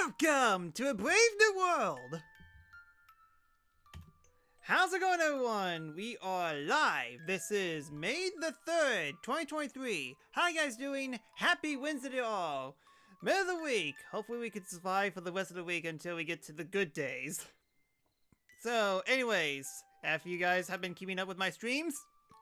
Welcome to a brave new world! How's it going, everyone? We are live. This is May the 3rd, 2023. How you guys doing? Happy Wednesday to all. Middle of the week. Hopefully we can survive for the rest of the week until we get to the good days. So, anyways, after you guys have been keeping up with my streams,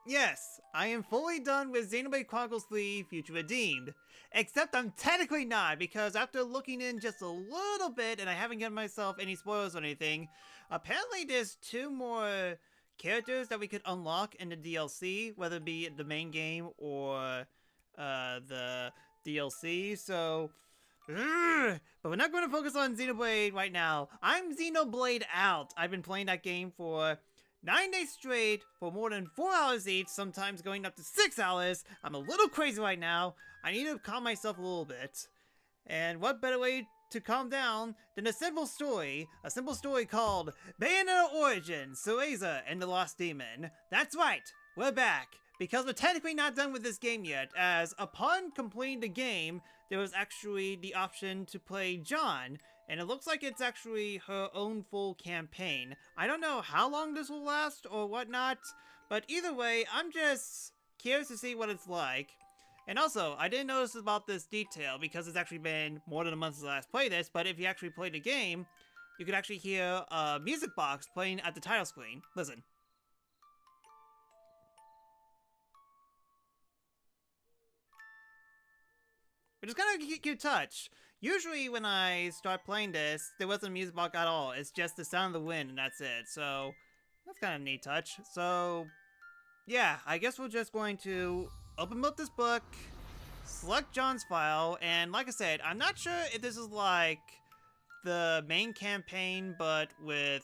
yes, I am fully done with Xenoblade Chronicles 3 Future Redeemed. Except I'm technically not, because after looking in just a little bit, and I haven't given myself any spoilers or anything, apparently there's 2 more characters that we could unlock in the DLC, whether it be the main game or the DLC, so... But we're not going to focus on Xenoblade right now. I'm Xenoblade out. I've been playing that game for 9 days straight, for more than 4 hours each, sometimes going up to 6 hours. I'm a little crazy right now. I need to calm myself a little bit. And what better way to calm down than a simple story called Bayonetta Origins, Cereza and the Lost Demon. That's right, we're back. Because we're technically not done with this game yet, as upon completing the game, there was actually the option to play Jeanne, and it looks like it's actually her own full campaign. I don't know how long this will last or whatnot, but either way, I'm just curious to see what it's like. And also, I didn't notice about this detail because it's actually been more than a month since I last played this, but if you actually play the game, you could actually hear a music box playing at the title screen. Listen. Which is kind of a cute touch. Usually when I start playing this, there wasn't a music box at all. It's just the sound of the wind and that's it. So, that's kind of a neat touch. So, yeah, I guess we're just going to open up this book, select John's file, and like I said, I'm not sure if this is like the main campaign but with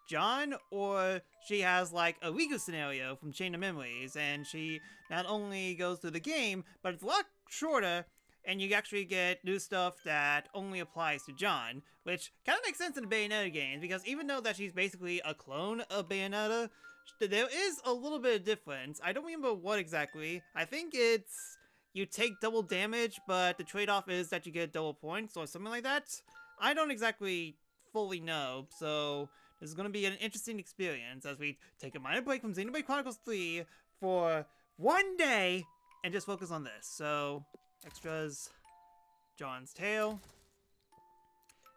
John, or she has like a Riku scenario from Chain of Memories, and she not only goes through the game, but it's a lot shorter, and you actually get new stuff that only applies to John, which kind of makes sense in the Bayonetta games, because even though that she's basically a clone of Bayonetta, there is a little bit of difference. I don't remember what exactly. I think it's you take double damage, but the trade-off is that you get double points, or something like that. I don't exactly fully know, so this is going to be an interesting experience as we take a minor break from Xenoblade Chronicles 3 for 1 day and just focus on this. So, extras, John's Tale,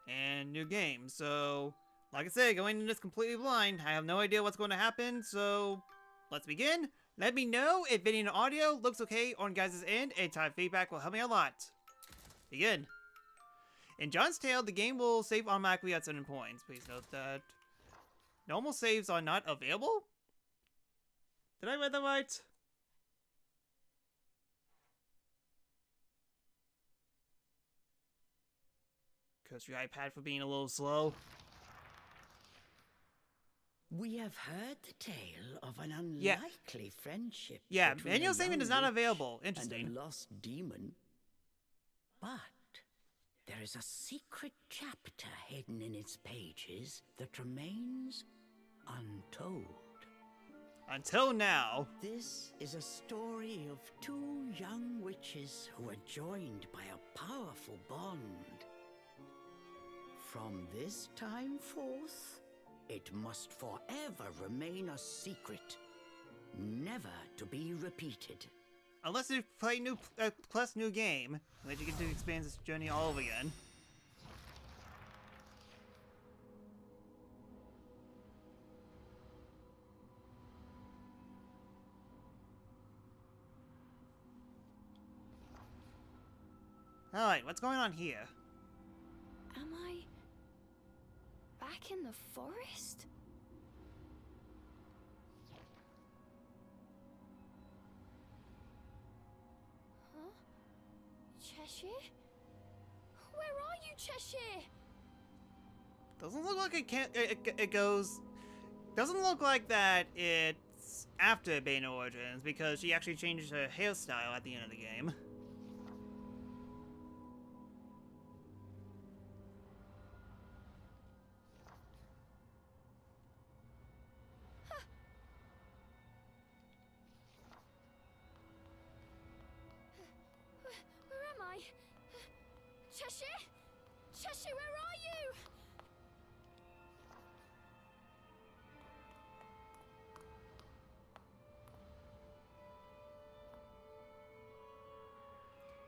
and new game. So, like I said, going into this completely blind, I have no idea what's going to happen, so let's begin. Let me know if video and audio looks okay on guys' end. Anytime feedback will help me a lot. Begin. In John's Tale, the game will save automatically at certain points. Please note that normal saves are not available? Did I read that right? Curse your iPad for being a little slow. We have heard the tale of an unlikely friendship. Yeah, between manual a saving is young not witch available. Interesting. And a lost demon. But there is a secret chapter hidden in its pages that remains untold. Until now. This is a story of 2 young witches who are joined by a powerful bond. From this time forth, it must forever remain a secret, never to be repeated. Unless you play plus new game, then you get to experience this journey all over again. Alright, what's going on here? Am I back in the forest? Huh? Cheshire? Where are you, Cheshire? Doesn't look like it goes... Doesn't look like that it's after Bayonetta Origins, because she actually changes her hairstyle at the end of the game. Where am I? Cheshire? Cheshire?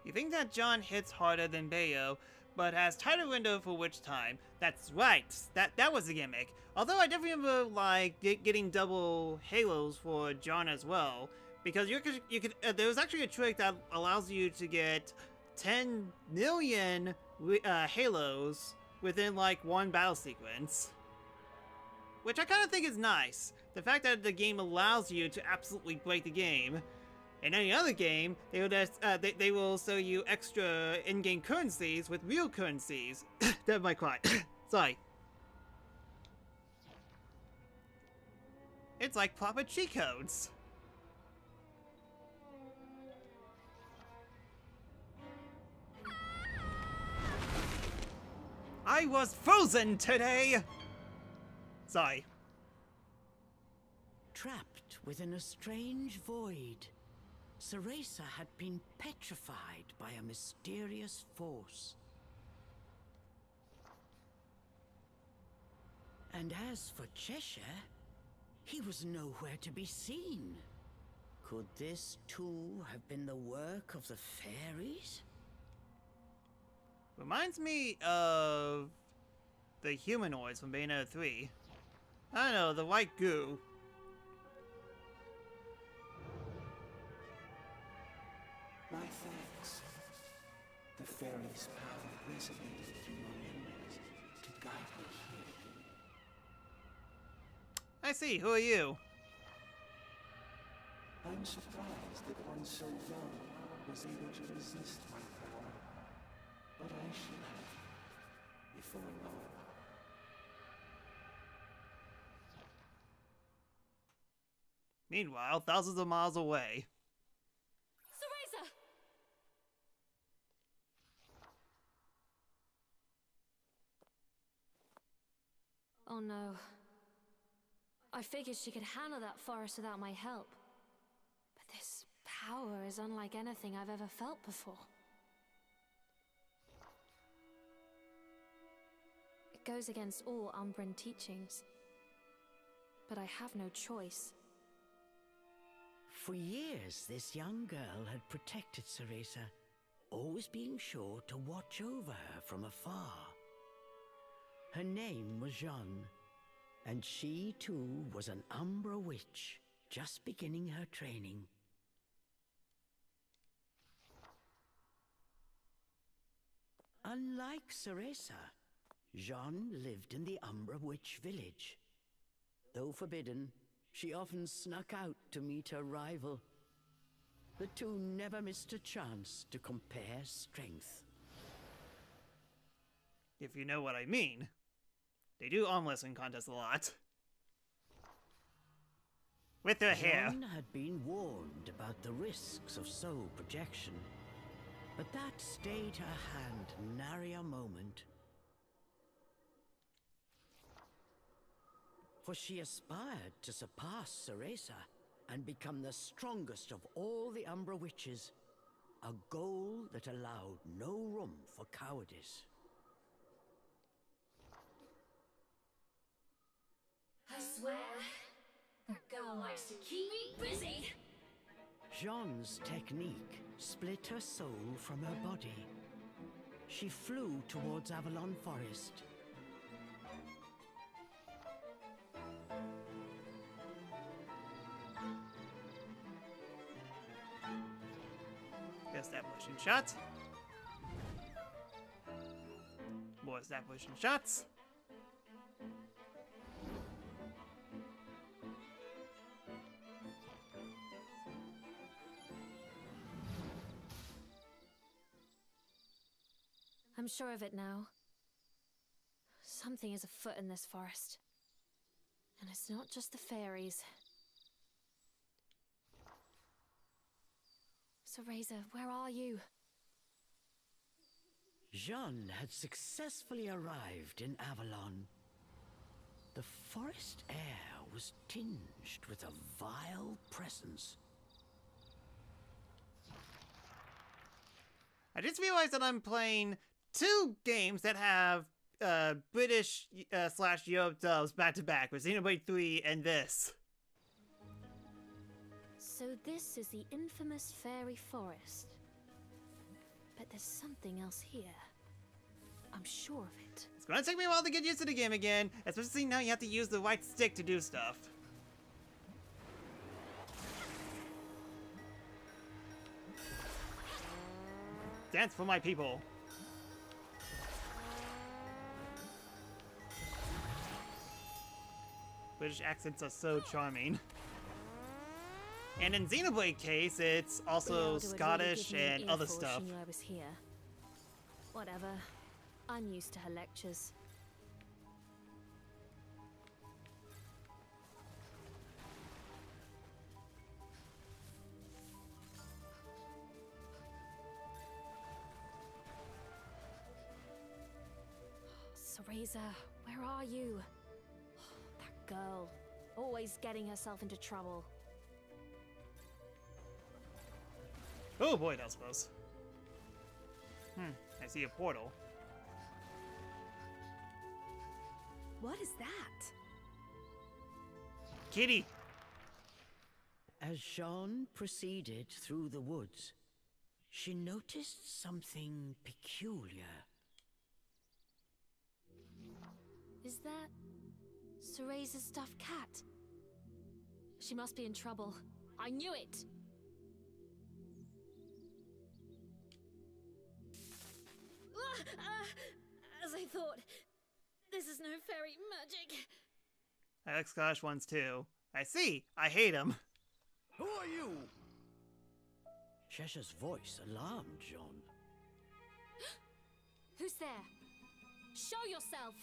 You think that Jeanne hits harder than Bayo, but has tighter window for witch time. That's right. That was a gimmick. Although I definitely remember like getting double halos for Jeanne as well, because you could there was actually a trick that allows you to get 10 million halos within like one battle sequence, which I kind of think is nice. The fact that the game allows you to absolutely break the game. In any other game, they will they will sell you extra in-game currencies with real currencies. That might cry. Sorry. It's like proper cheat codes. I was frozen today! Sorry. Trapped within a strange void, Cereza had been petrified by a mysterious force. And as for Cheshire, he was nowhere to be seen. Could this too have been the work of the fairies? Reminds me of the humanoids from Bayonetta 3. I don't know, the white goo. My thanks. The fairy's power resonated through your memories to guide me here. I see, who are you? I'm surprised that one so young was able to resist my power. But I should have, before long. Meanwhile, thousands of miles away. Cereza! Oh no. I figured she could handle that forest without my help. But this power is unlike anything I've ever felt before. It goes against all Umbran teachings. But I have no choice. For years, this young girl had protected Cereza, always being sure to watch over her from afar. Her name was Jeanne, and she too was an Umbra witch, just beginning her training. Unlike Cereza, Jeanne lived in the Umbra witch village. Though forbidden, she often snuck out to meet her rival. The two never missed a chance to compare strength. If you know what I mean. They do arm wrestling contests a lot. With their hair. Jeanne had been warned about the risks of soul projection, but that stayed her hand nary a moment. For she aspired to surpass Cereza and become the strongest of all the Umbra witches, a goal that allowed no room for cowardice. I swear, that girl likes to keep me busy. Jeanne's technique split her soul from her body. She flew towards Avalon Forest. Establishing shots. More establishing shots. I'm sure of it now. Something is afoot in this forest. And it's not just the fairies. Cereza, where are you? Jeanne had successfully arrived in Avalon. The forest air was tinged with a vile presence. I just realized that I'm playing two games that have British slash Europe dubs back to back with Xenoblade 3 and this. So this is the infamous fairy forest. But there's something else here. I'm sure of it. It's gonna take me a while to get used to the game again, especially now you have to use the right stick to do stuff. Dance for my people. British accents are so charming. And in Xenoblade case, it's also Scottish and other stuff. She knew I was here. Whatever. I'm used to her lectures. Cereza, where are you? That girl, always getting herself into trouble. Oh boy, that was close. I see a portal. What is that? Kitty! As Jeanne proceeded through the woods, she noticed something peculiar. Is that Cereza's stuffed cat? She must be in trouble. I knew it! As I thought, this is no fairy magic. I like Scottish ones too. I see. I hate them. Who are you? Cheshire's voice alarmed Jeanne. Who's there? Show yourself!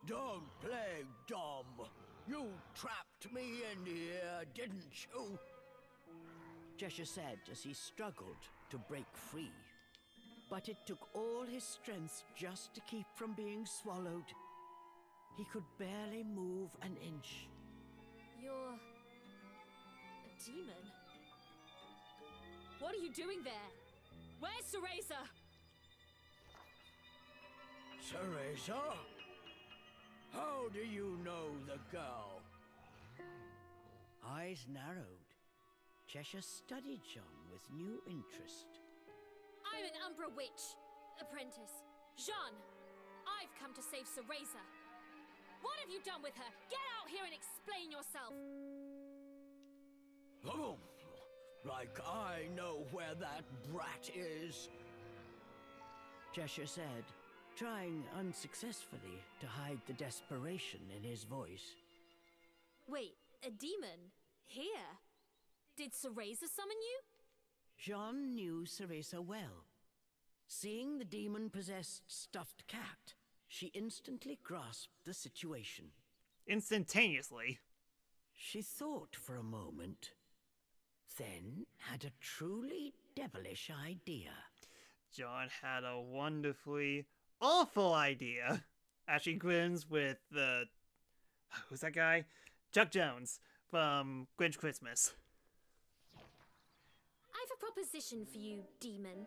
Don't play dumb. You trapped me in here, didn't you? Cheshire said as he struggled to break free. But it took all his strength just to keep from being swallowed. He could barely move an inch. You're a demon. What are you doing there? Where's Cereza? Cereza? How do you know the girl? Eyes narrowed. Cheshire studied Jeanne with new interest. I'm an Umbra witch. Apprentice. Jeanne, I've come to save Cereza. What have you done with her? Get out here and explain yourself! Oh, like I know where that brat is. Cheshire said, trying unsuccessfully to hide the desperation in his voice. Wait, a demon? Here? Did Cereza summon you? Jeanne knew Cereza well. Seeing the demon-possessed stuffed cat, she instantly grasped the situation. Instantaneously. She thought for a moment, then had a truly devilish idea. John had a wonderfully awful idea. As she grins with the... Who's that guy? Chuck Jones from Grinch Christmas. I've a proposition for you, demon.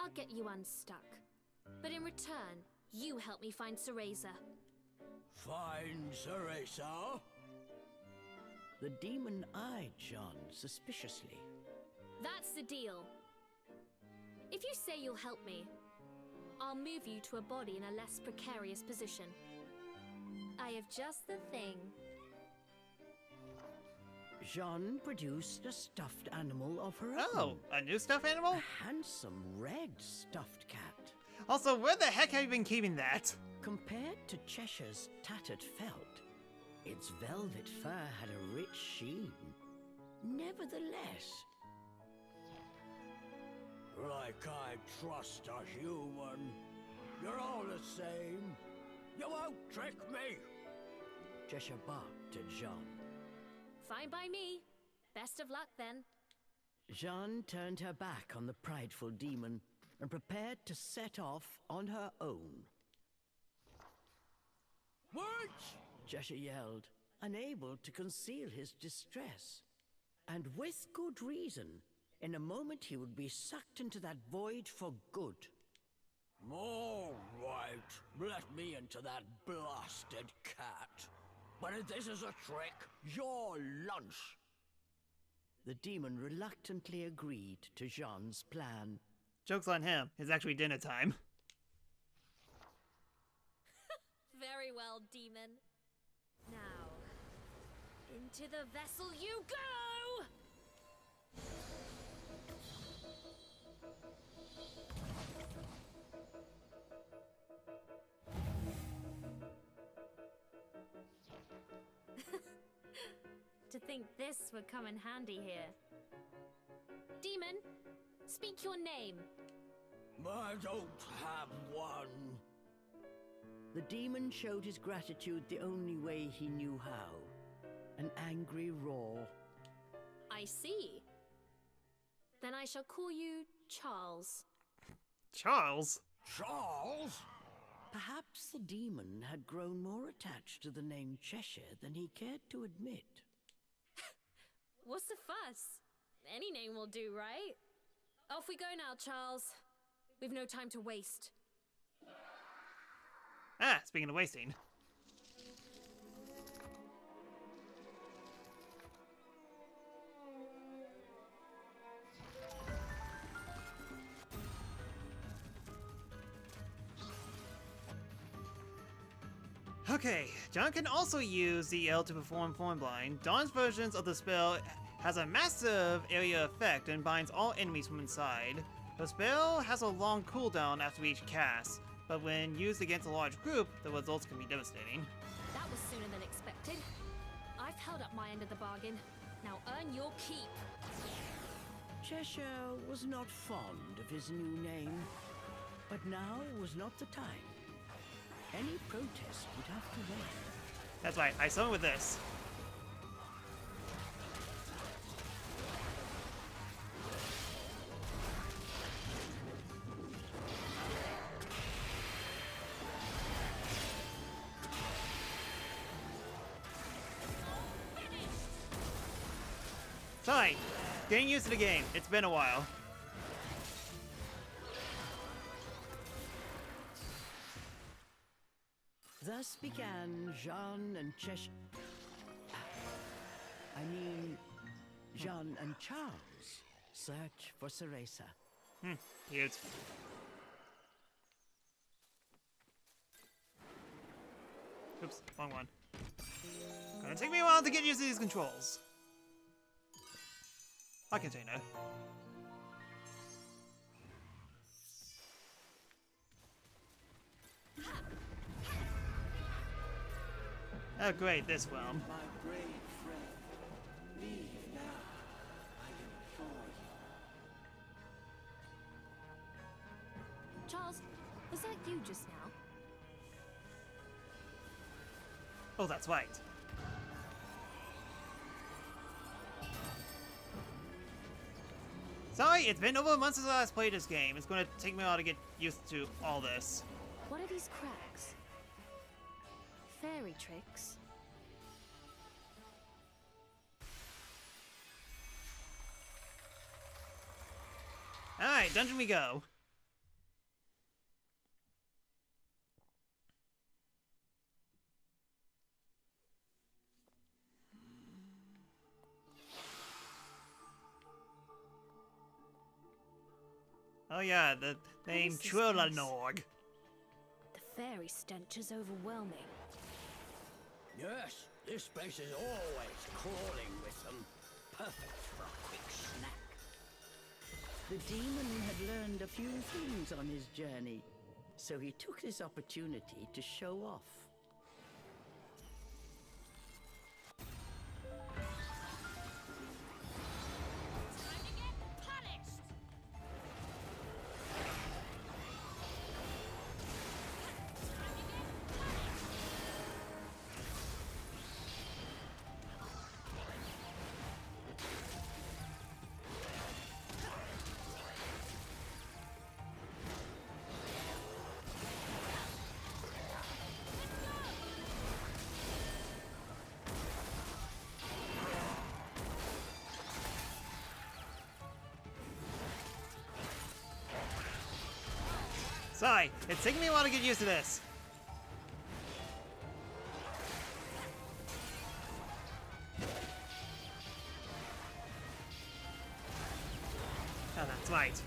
I'll get you unstuck. But in return, you help me find Cereza. Find Cereza? The demon eyed Jeanne suspiciously. That's the deal. If you say you'll help me, I'll move you to a body in a less precarious position. I have just the thing. Jeanne produced a stuffed animal of her own. Oh, a new stuffed animal? A handsome red stuffed cat. Also, where the heck have you been keeping that? Compared to Cheshire's tattered felt, its velvet fur had a rich sheen. Nevertheless... Like I trust a human. You're all the same. You won't trick me. Cheshire barked at Jeanne. Fine by me. Best of luck, then. Jeanne turned her back on the prideful demon and prepared to set off on her own. Wait! Cheshire yelled, unable to conceal his distress. And with good reason. In a moment he would be sucked into that void for good. All right, let me into that blasted cat. But if this is a trick, your lunch. The demon reluctantly agreed to Jeanne's plan Joke's on him. It's actually dinner time. Very well, demon. Now, into the vessel you go! To think this would come in handy here. Demon, speak your name. I don't have one. The demon showed his gratitude the only way he knew how. An angry roar. I see. Then I shall call you Charles. Charles? Charles? Perhaps the demon had grown more attached to the name Cheshire than he cared to admit. What's the fuss? Any name will do, right? Off we go now, Charles. We've no time to waste. Ah, speaking of wasting. Okay, Jeanne can also use the L to perform Form-Blind. Dawn's versions of the spell has a massive area effect and binds all enemies from inside. The spell has a long cooldown after each cast, but when used against a large group, the results can be devastating. That was sooner than expected. I've held up my end of the bargain. Now earn your keep. Cheshire was not fond of his new name, but now was not the time. Any protest would have to wait. That's right, I summon with this. Fine. Getting used to the game. It's been a while. Thus began Jeanne and Jeanne and Charles' search for Cereza. Cute. Oops, wrong one. Gonna take me a while to get used to these controls. I can say no. Oh great, this realm. My brave friend, leave now. I implore you. Charles, was that you just now? Oh, that's right. Sorry, it's been over a month since I last played this game. It's gonna take me a while to get used to all this. What are these cracks? Fairy tricks? Alright, dungeon we go. Oh yeah, the name is this Trulanog. The fairy stench is overwhelming. Yes, this place is always crawling with them. Perfect for a quick snack. The demon had learned a few things on his journey, so he took this opportunity to show off. Sorry, it's taking me a while to get used to this. Oh, that's right.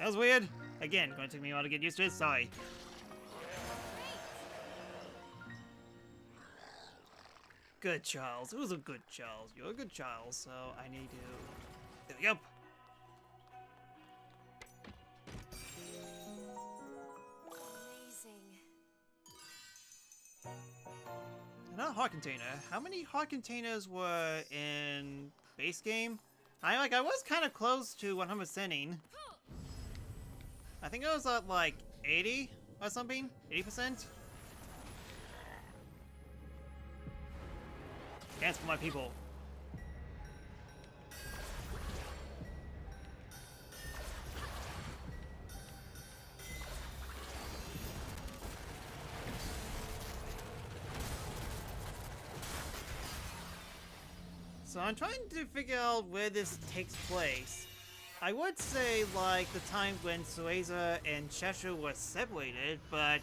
was weird. Again, going to take me a while to get used to it. Sorry. Good Charles. It was a good Charles. You're a good Charles, so I need to... There we go. Amazing. Not a heart container. How many heart containers were in base game? I was kind of close to 100%ing. I think I was at like 80 or something. 80%. Dance for my people. So I'm trying to figure out where this takes place. I would say like the time when Cereza and Cheshire were separated, but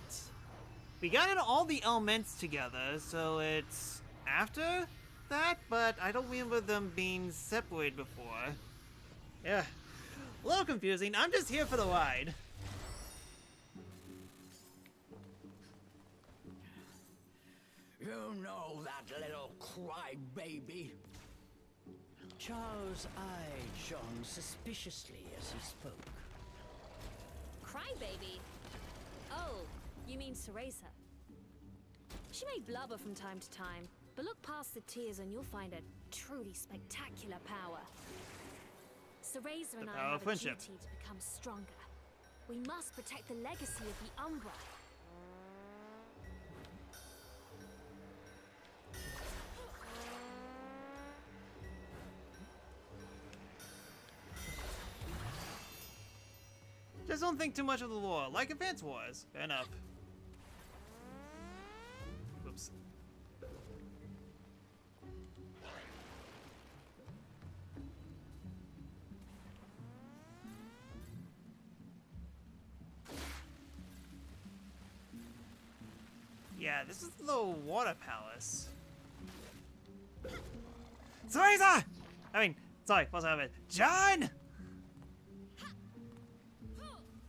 we got in all the elements together, so it's after that, but I don't remember them being separated before. Yeah, a little confusing. I'm just here for the ride. You know that little crybaby. Charles eyed Jeanne suspiciously as he spoke. Crybaby? Oh, you mean Cereza. She may blubber from time to time, but look past the tears and you'll find a truly spectacular power. Cereza and I power of have a friendship. duty to become stronger. We must protect the legacy of the Umbran. Just don't think too much of the lore, like Advance Wars. Fair enough. Whoops. Yeah, this is the water palace. Cereza! I mean, sorry, what's happening? Jeanne!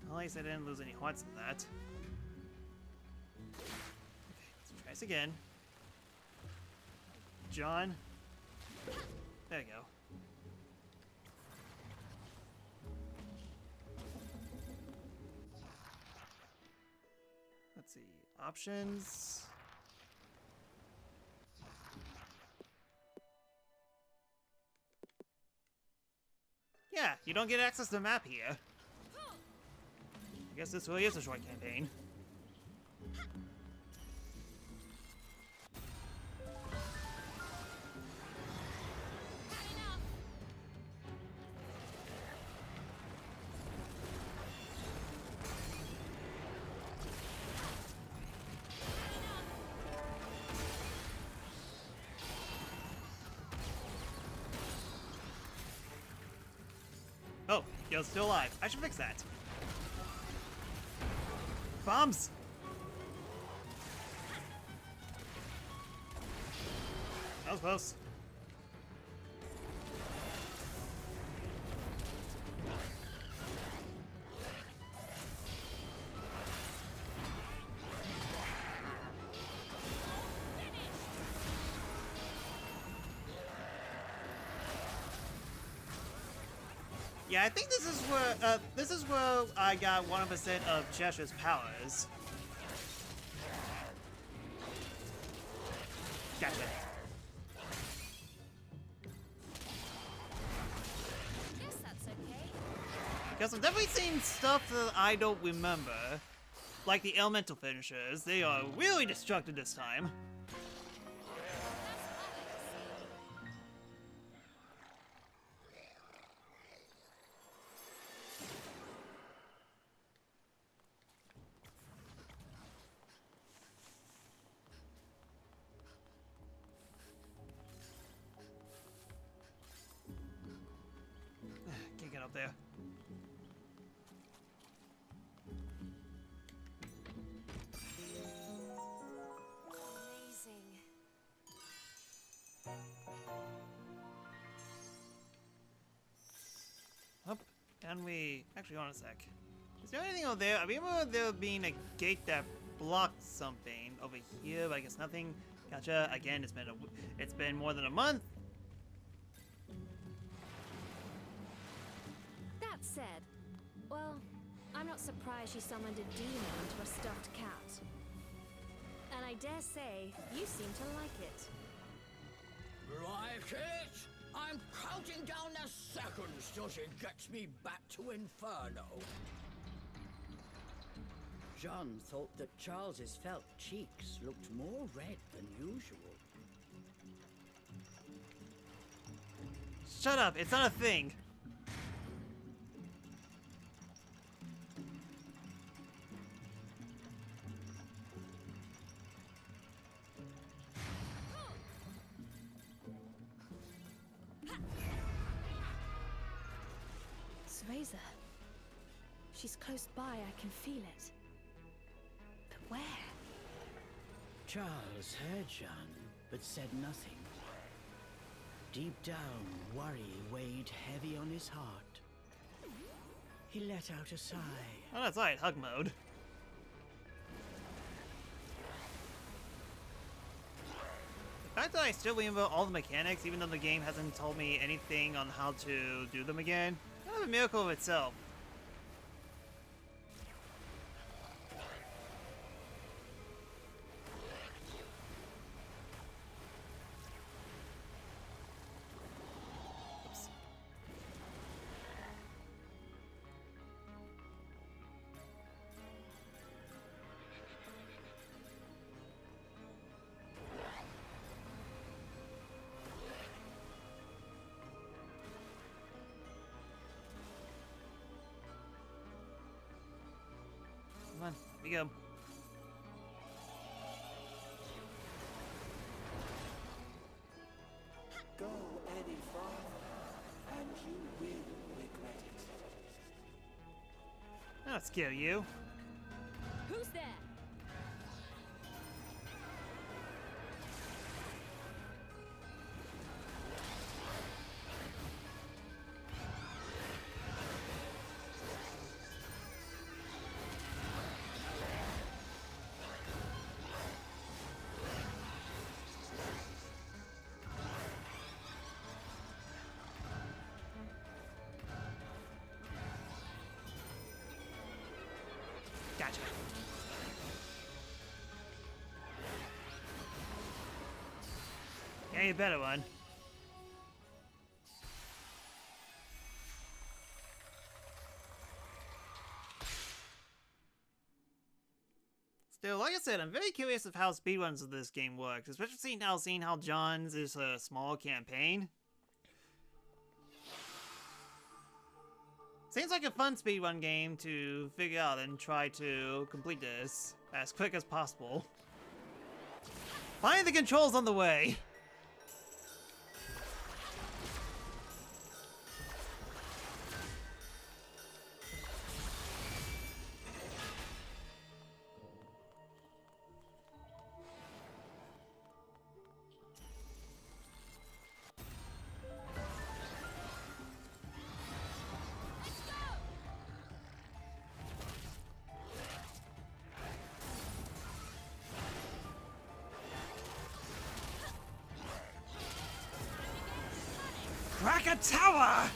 At least I didn't lose any hearts in that. Okay, let's try this again. Jeanne. There we go. Let's see. Options. Yeah, you don't get access to the map here. I guess this really is a short campaign. Oh, you're still alive. I should fix that. Bombs! That was close. Yeah, I think this is where I got 100% of Cheshire's powers. Gotcha. Guess that's okay. Because I've definitely seen stuff that I don't remember. Like the elemental finishers. They are really destructive this time. Can't get up there. Amazing. Up, and we actually on a sec. Is there anything over there? I remember there being a gate that blocked something over here, but I guess nothing. Gotcha. Again, it's been more than a month. That said, well, I'm not surprised she summoned a demon into a stuffed cat. And I dare say, you seem to like it. Like it? I'm counting down the seconds till she gets me back to Inferno. Jeanne thought that Charles's felt cheeks looked more red than usual. Shut up, it's not a thing. Cereza. She's close by, I can feel it. But where? Charles heard Jeanne, but said nothing. Deep down, worry weighed heavy on his heart. He let out a sigh. Oh, that's right, hug mode. The fact that I still remember all the mechanics, even though the game hasn't told me anything on how to do them again, kind of a miracle of itself. Oops. Come on, here we go. Go any farther, and you will regret it. That'll scare you. Who's there? Gotcha. Yeah, you better one. Still, like I said, I'm very curious of how speedruns of this game works, especially seeing how John's is a small campaign. Seems like a fun speedrun game to figure out and try to complete this as quick as possible. Find the controls on the way! Crack a tower!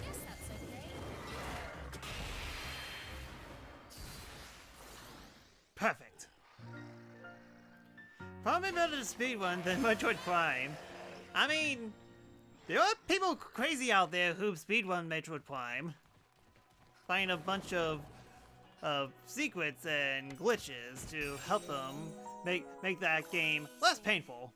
Guess that's okay. Perfect. Probably better to speedrun than Metroid Prime. I mean, there are people crazy out there who speedrun Metroid Prime. Find a bunch of of secrets and glitches to help them make that game less painful.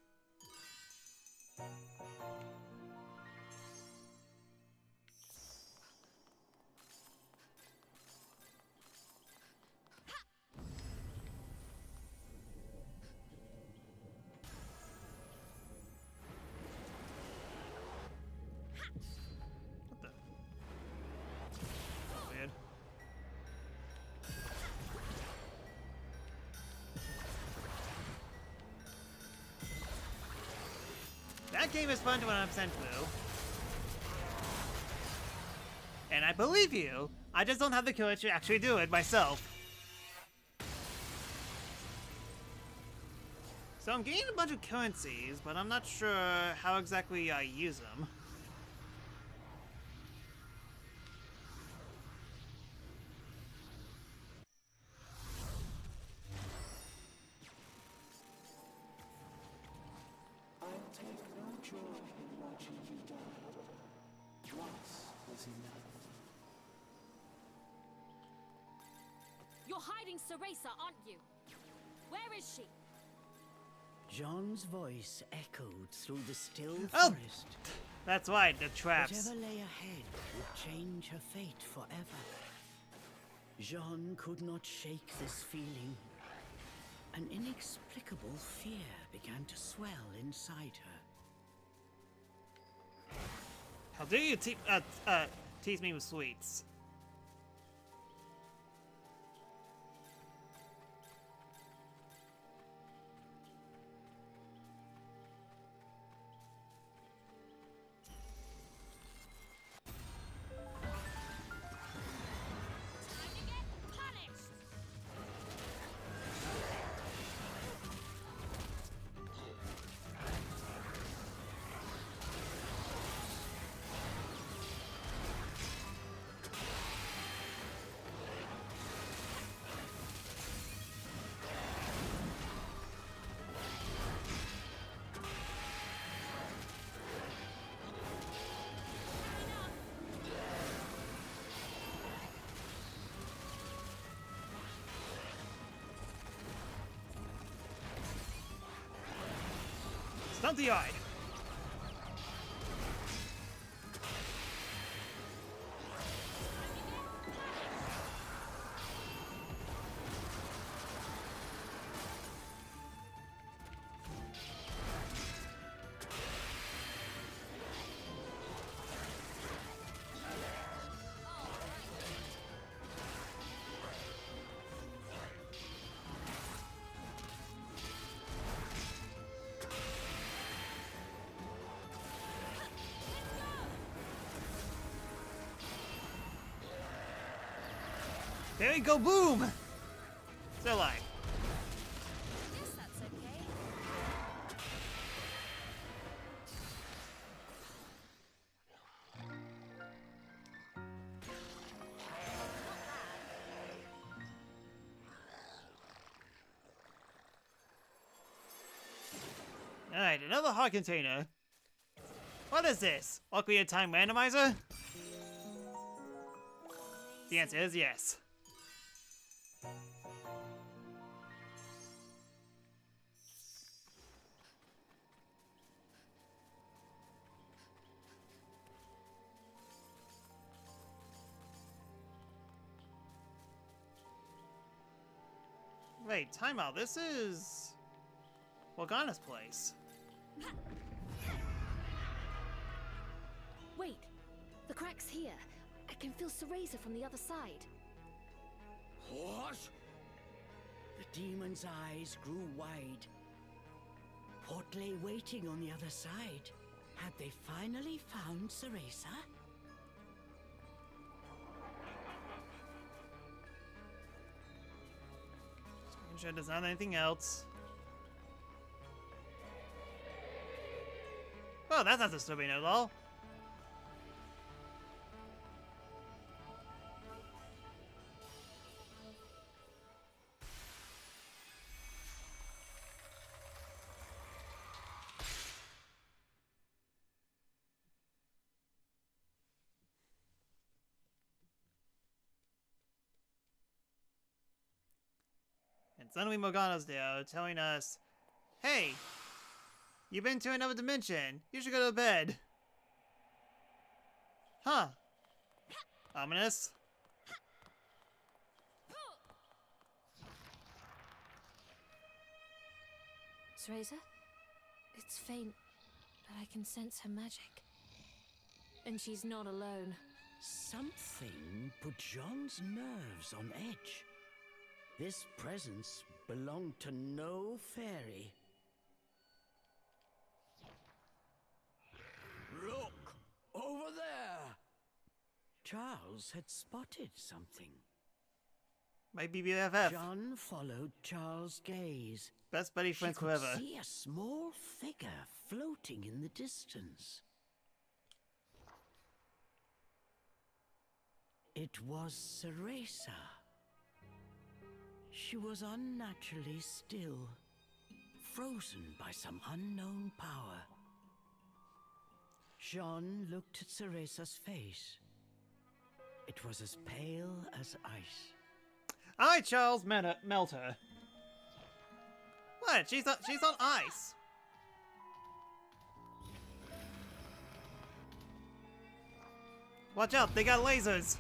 What the? Weird. That game is fun to 100% through. And I believe you. I just don't have the courage to actually do it myself. So I'm gaining a bunch of currencies, but I'm not sure how exactly I use them. I'll take no joy in watching you die. Once was enough. You're hiding Cereza, aren't you? Where is she? Jeanne's voice echoed through the still Oh! forest. That's right, the traps. Whatever lay ahead would change her fate forever. Jeanne could not shake this feeling. An inexplicable fear began to swell inside her. How dare you tease me with sweets? Time to get punished! Stunty-eyed. There you go, boom! Still alive. Guess that's okay. Alright, another heart container. What is this? Ocarina Time randomizer? The answer is yes. Wait, time out. This is Morgana's place. Wait, the crack's here. I can feel Cereza from the other side. What? The demon's eyes grew wide. What lay waiting on the other side? Had they finally found Cereza? Making sure there's not anything else. Oh, that's not disturbing at all. And suddenly Morgana's there, telling us, "Hey, you've been to another dimension. You should go to bed." Huh. Ominous. Cereza? It's faint, but I can sense her magic. And she's not alone. Something put Jeanne's nerves on edge. This presence belonged to no fairy. Look! Over there! Charles had spotted something. My BBFF. Jeanne followed Charles' gaze. Best buddy friends forever. She could see a small figure floating in the distance. It was Cereza. She was unnaturally still, frozen by some unknown power. Jeanne looked at Cereza's face. It was as pale as ice. I, Charles, melt her. What? She's on ice. Watch out, they got lasers.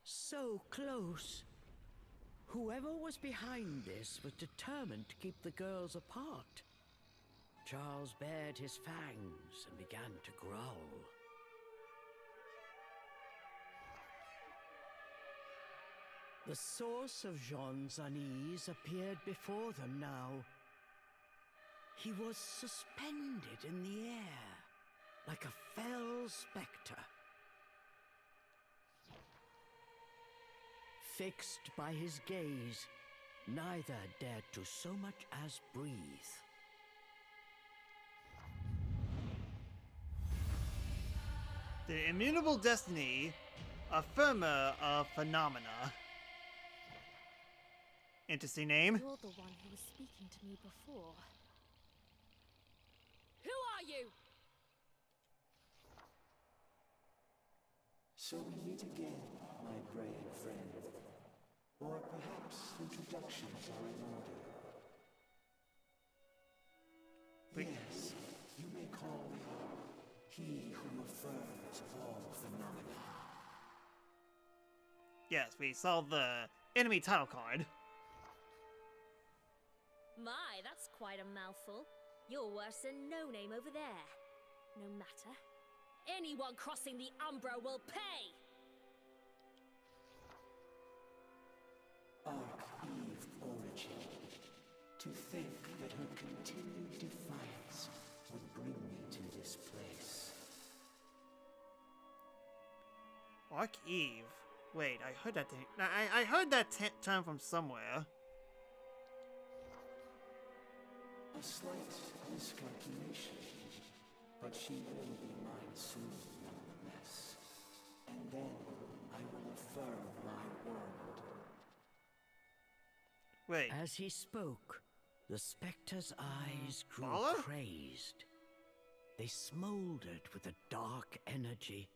So close. Whoever was behind this was determined to keep the girls apart. Charles bared his fangs and began to growl. The source of Jeanne's unease appeared before them now. He was suspended in the air, like a fell spectre. Fixed by his gaze, neither dared to so much as breathe. The immutable destiny, affirmer of phenomena. Interesting name. You're the one who was speaking to me before. Who are you? So we meet again, my brave friend. Or perhaps introductions are in order. Yes, you may call me he who affirms all phenomena. Yes, we saw the enemy title card. My, that's quite a mouthful. You're worse than No Name over there. No matter. Anyone crossing the Umbra will pay! Arch-Eve origin. To think that her continued defiance would bring me to this place. Arch-Eve. Wait, I heard that thing. I heard that term from somewhere. A slight miscalculation, but she will be mine soon, nonetheless. And then I will affirm my word. Wait. As he spoke, the spectre's eyes grew Paula? crazed. They smoldered with a dark energy.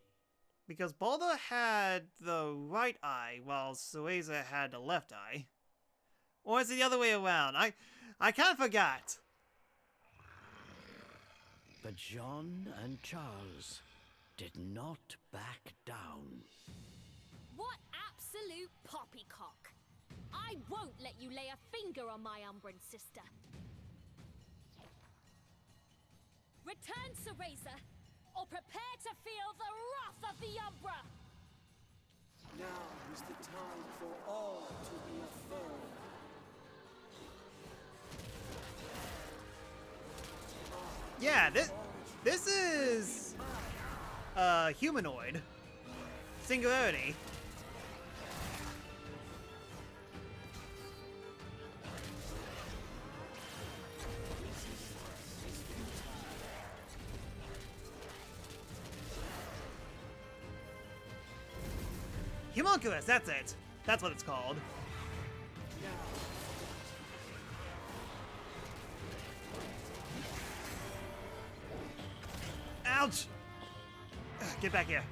Because Balder had the right eye, while Cereza had the left eye. Or is it the other way around? I kind of forgot. But Jeanne and Charles did not back down. What absolute poppycock! I won't let you lay a finger on my Umbran sister. Return, Cereza, or prepare to feel the wrath of the Umbra! Now is the time for all to be affirmed. Yeah, this is humanoid. Singularity. Homunculus, that's it. That's what it's called. Ouch! Get back here.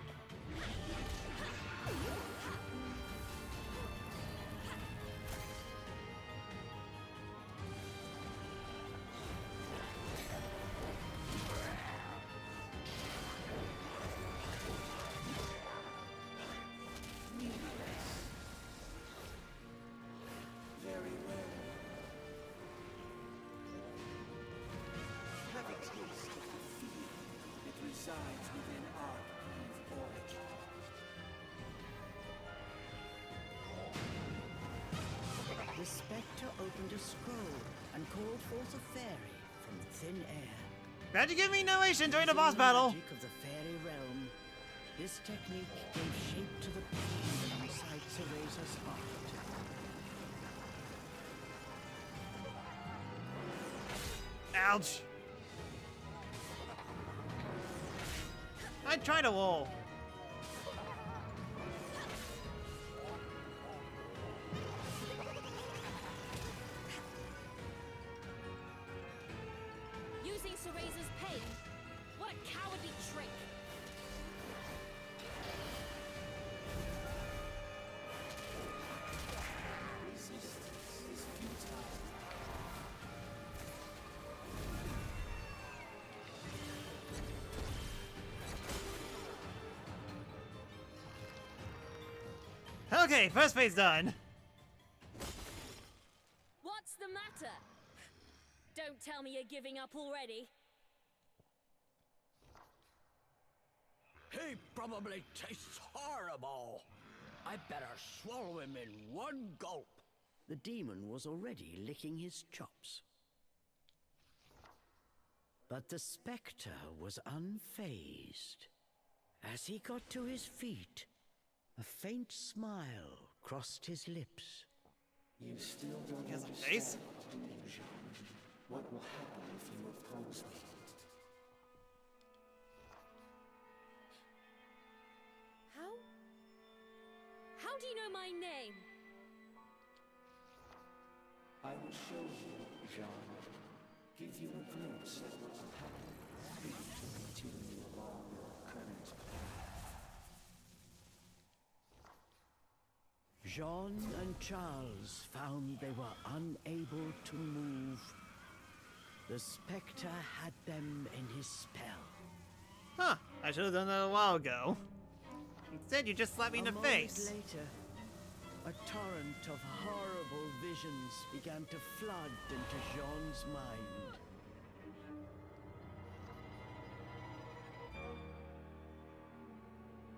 resides within Arc-Eve origin. The spectre opened a scroll and called forth a fairy from thin air. Glad you give me narration during the Using boss battle. magic of the fairy realm, this technique gave shape to the pain inside Cereza's heart. Ouch. I tried a wall. Using Cereza's pain? What a cowardly trick! Resistance is futile. Okay, first phase done. What's the matter? Don't tell me you're giving up already. He probably tastes horrible. I better swallow him in one gulp. The demon was already licking his chops. But the spectre was unfazed. As he got to his feet, a faint smile crossed his lips. You still don't He has a understand, face? do you, Jeanne? What will happen if you oppose me? How do you know my name? I will show you, Jeanne. Give you a glimpse at what will happen for you to continue along your current path. Jeanne and Charles found they were unable to move. The spectre had them in his spell. Huh, I should have done that a while ago. Instead, you just slapped me in the face. Later, a torrent of horrible visions began to flood into Jeanne's mind.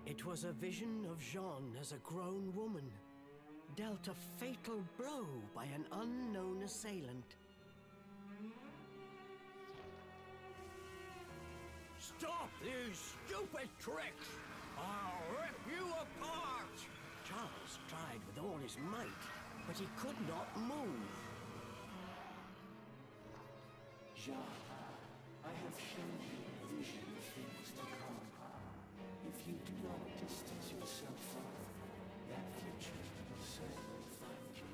It was a vision of Jeanne as a grown woman, dealt a fatal blow by an unknown assailant. Stop these stupid tricks! I'll rip you apart! Charles tried with all his might, but he could not move. Jeanne, I have shown you a vision of things to come. If you do not distance yourself from that future will certainly find you.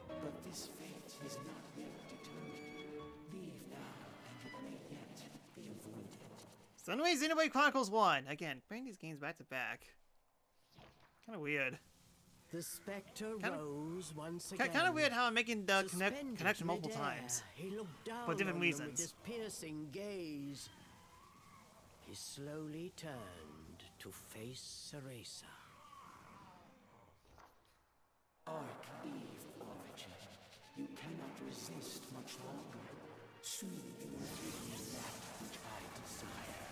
But this fate is not yet determined. Leave now, and it may yet be avoided. Sunway Xenoblade Chronicles 1. Again, bring these games back to back. Kind of weird. The spectre Kinda- rose once again. Kind of weird how I'm making the Suspended connection multiple midair, times. He looked down for different on them reasons. with this piercing gaze. He slowly turned to face Cereza. Arc-Eve origin. You cannot resist much longer. Soon you will give me that which I desire.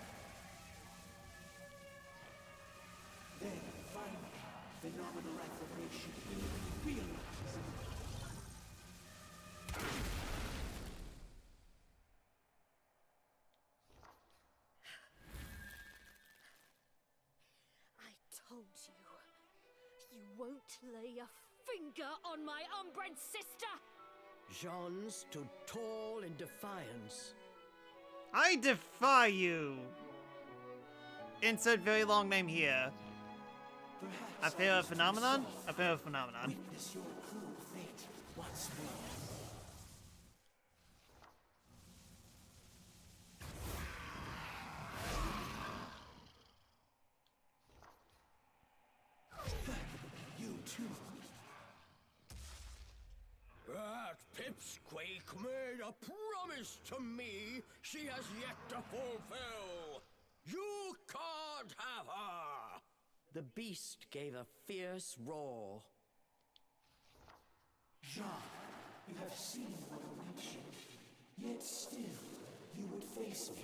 Then, finally, phenomenal reformation will be realized. I told you. You won't lay a finger on my Umbran sister! Jeanne stood tall in defiance. I defy you! Insert very long name here. Perhaps A fair I must phenomenon? myself A fair phenomenon. witness your cruel fate once more. You too. That pipsqueak made a promise to me she has yet to fulfill. You can't have her! The beast gave a fierce roar. Jeanne, you have seen what awaits you. Yet still, you would face me.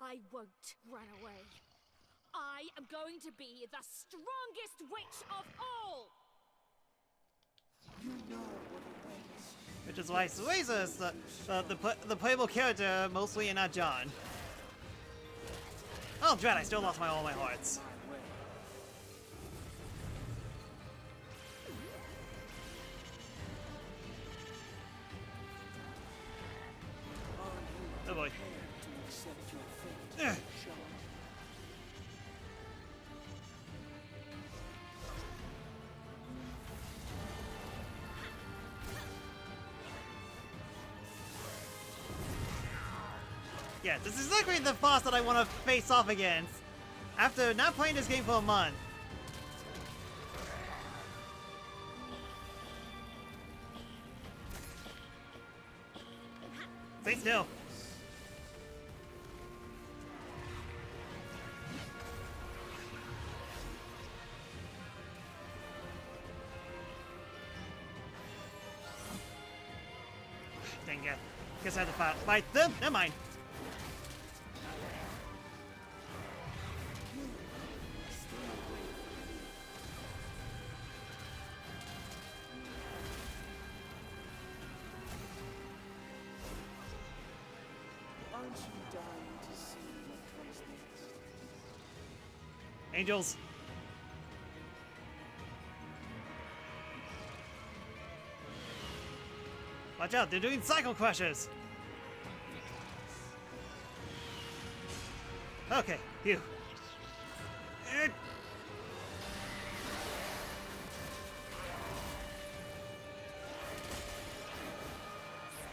I won't run away. I am going to be the strongest witch of all! You know what awaits. Which is why Cereza is the playable character mostly and not Jeanne. Oh, dread, I still lost all my hearts. My way. Oh boy. To accept your fate, Ugh. Jeanne. Yeah, this is exactly the boss that I want to face off against after not playing this game for a month. Stay still. Dang it. Guess I have to fight them. Never mind. Aren't you dying to see what comes next? Angels. Watch out, they're doing cycle crushes. Okay, you.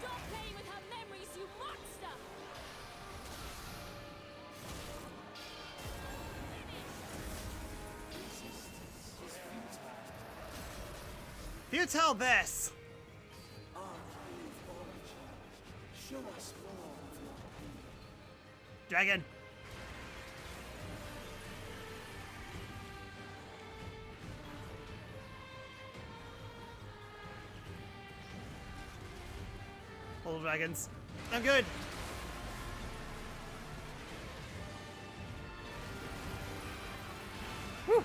Stop playing with her memories, you monster! Futile this. Our brave origins. Show us more of your beauty. Dragon. All dragons. I'm good. Whew.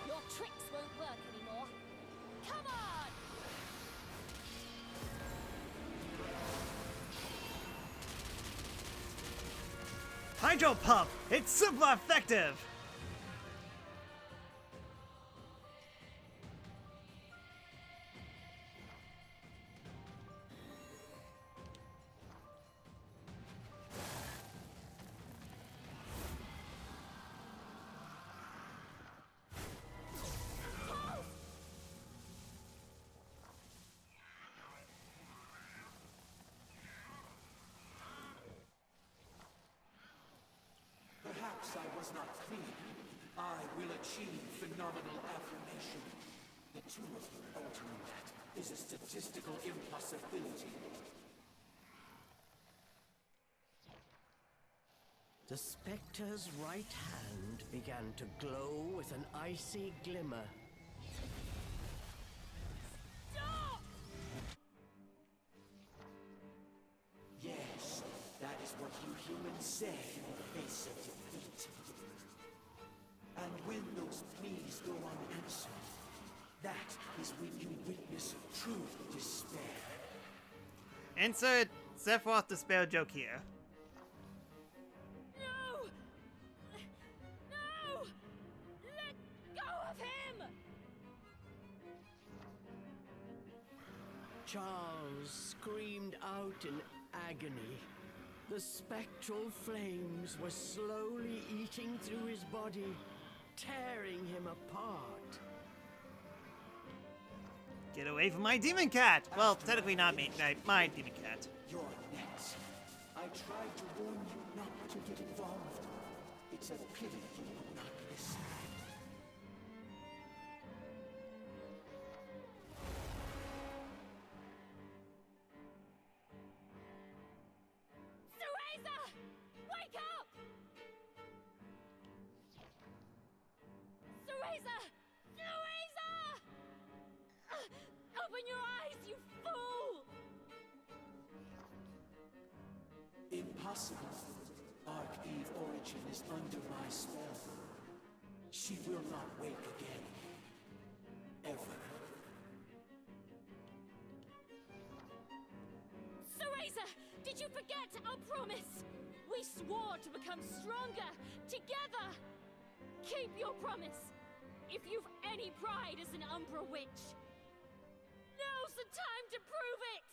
Your tricks won't work anymore. Come on! Hydro Pump! It's super effective! Perhaps I was not clear. I will achieve phenomenal affirmation. The two of you altering that is a statistical impossibility. The spectre's right hand began to glow with an icy glimmer. Stop! Yes, that is what you humans say in the face of defeat. And when those pleas go unanswered, that is when you witness true despair. Insert Sephiroth despair joke here. No! No! Let go of him! Charles screamed out in agony. The spectral flames were slowly eating through his body, tearing him apart. Get away from my demon cat! Well, technically not me, my demon cat. You're next. I tried to warn you not to get involved. It's a pity you would not listen. Cereza! Wake up! Cereza! impossible. Arch-Eve Origin is under my spell. She will not wake again. Ever. Cereza, did you forget our promise? We swore to become stronger, together! Keep your promise, if you've any pride as an Umbra witch. Now's the time to prove it!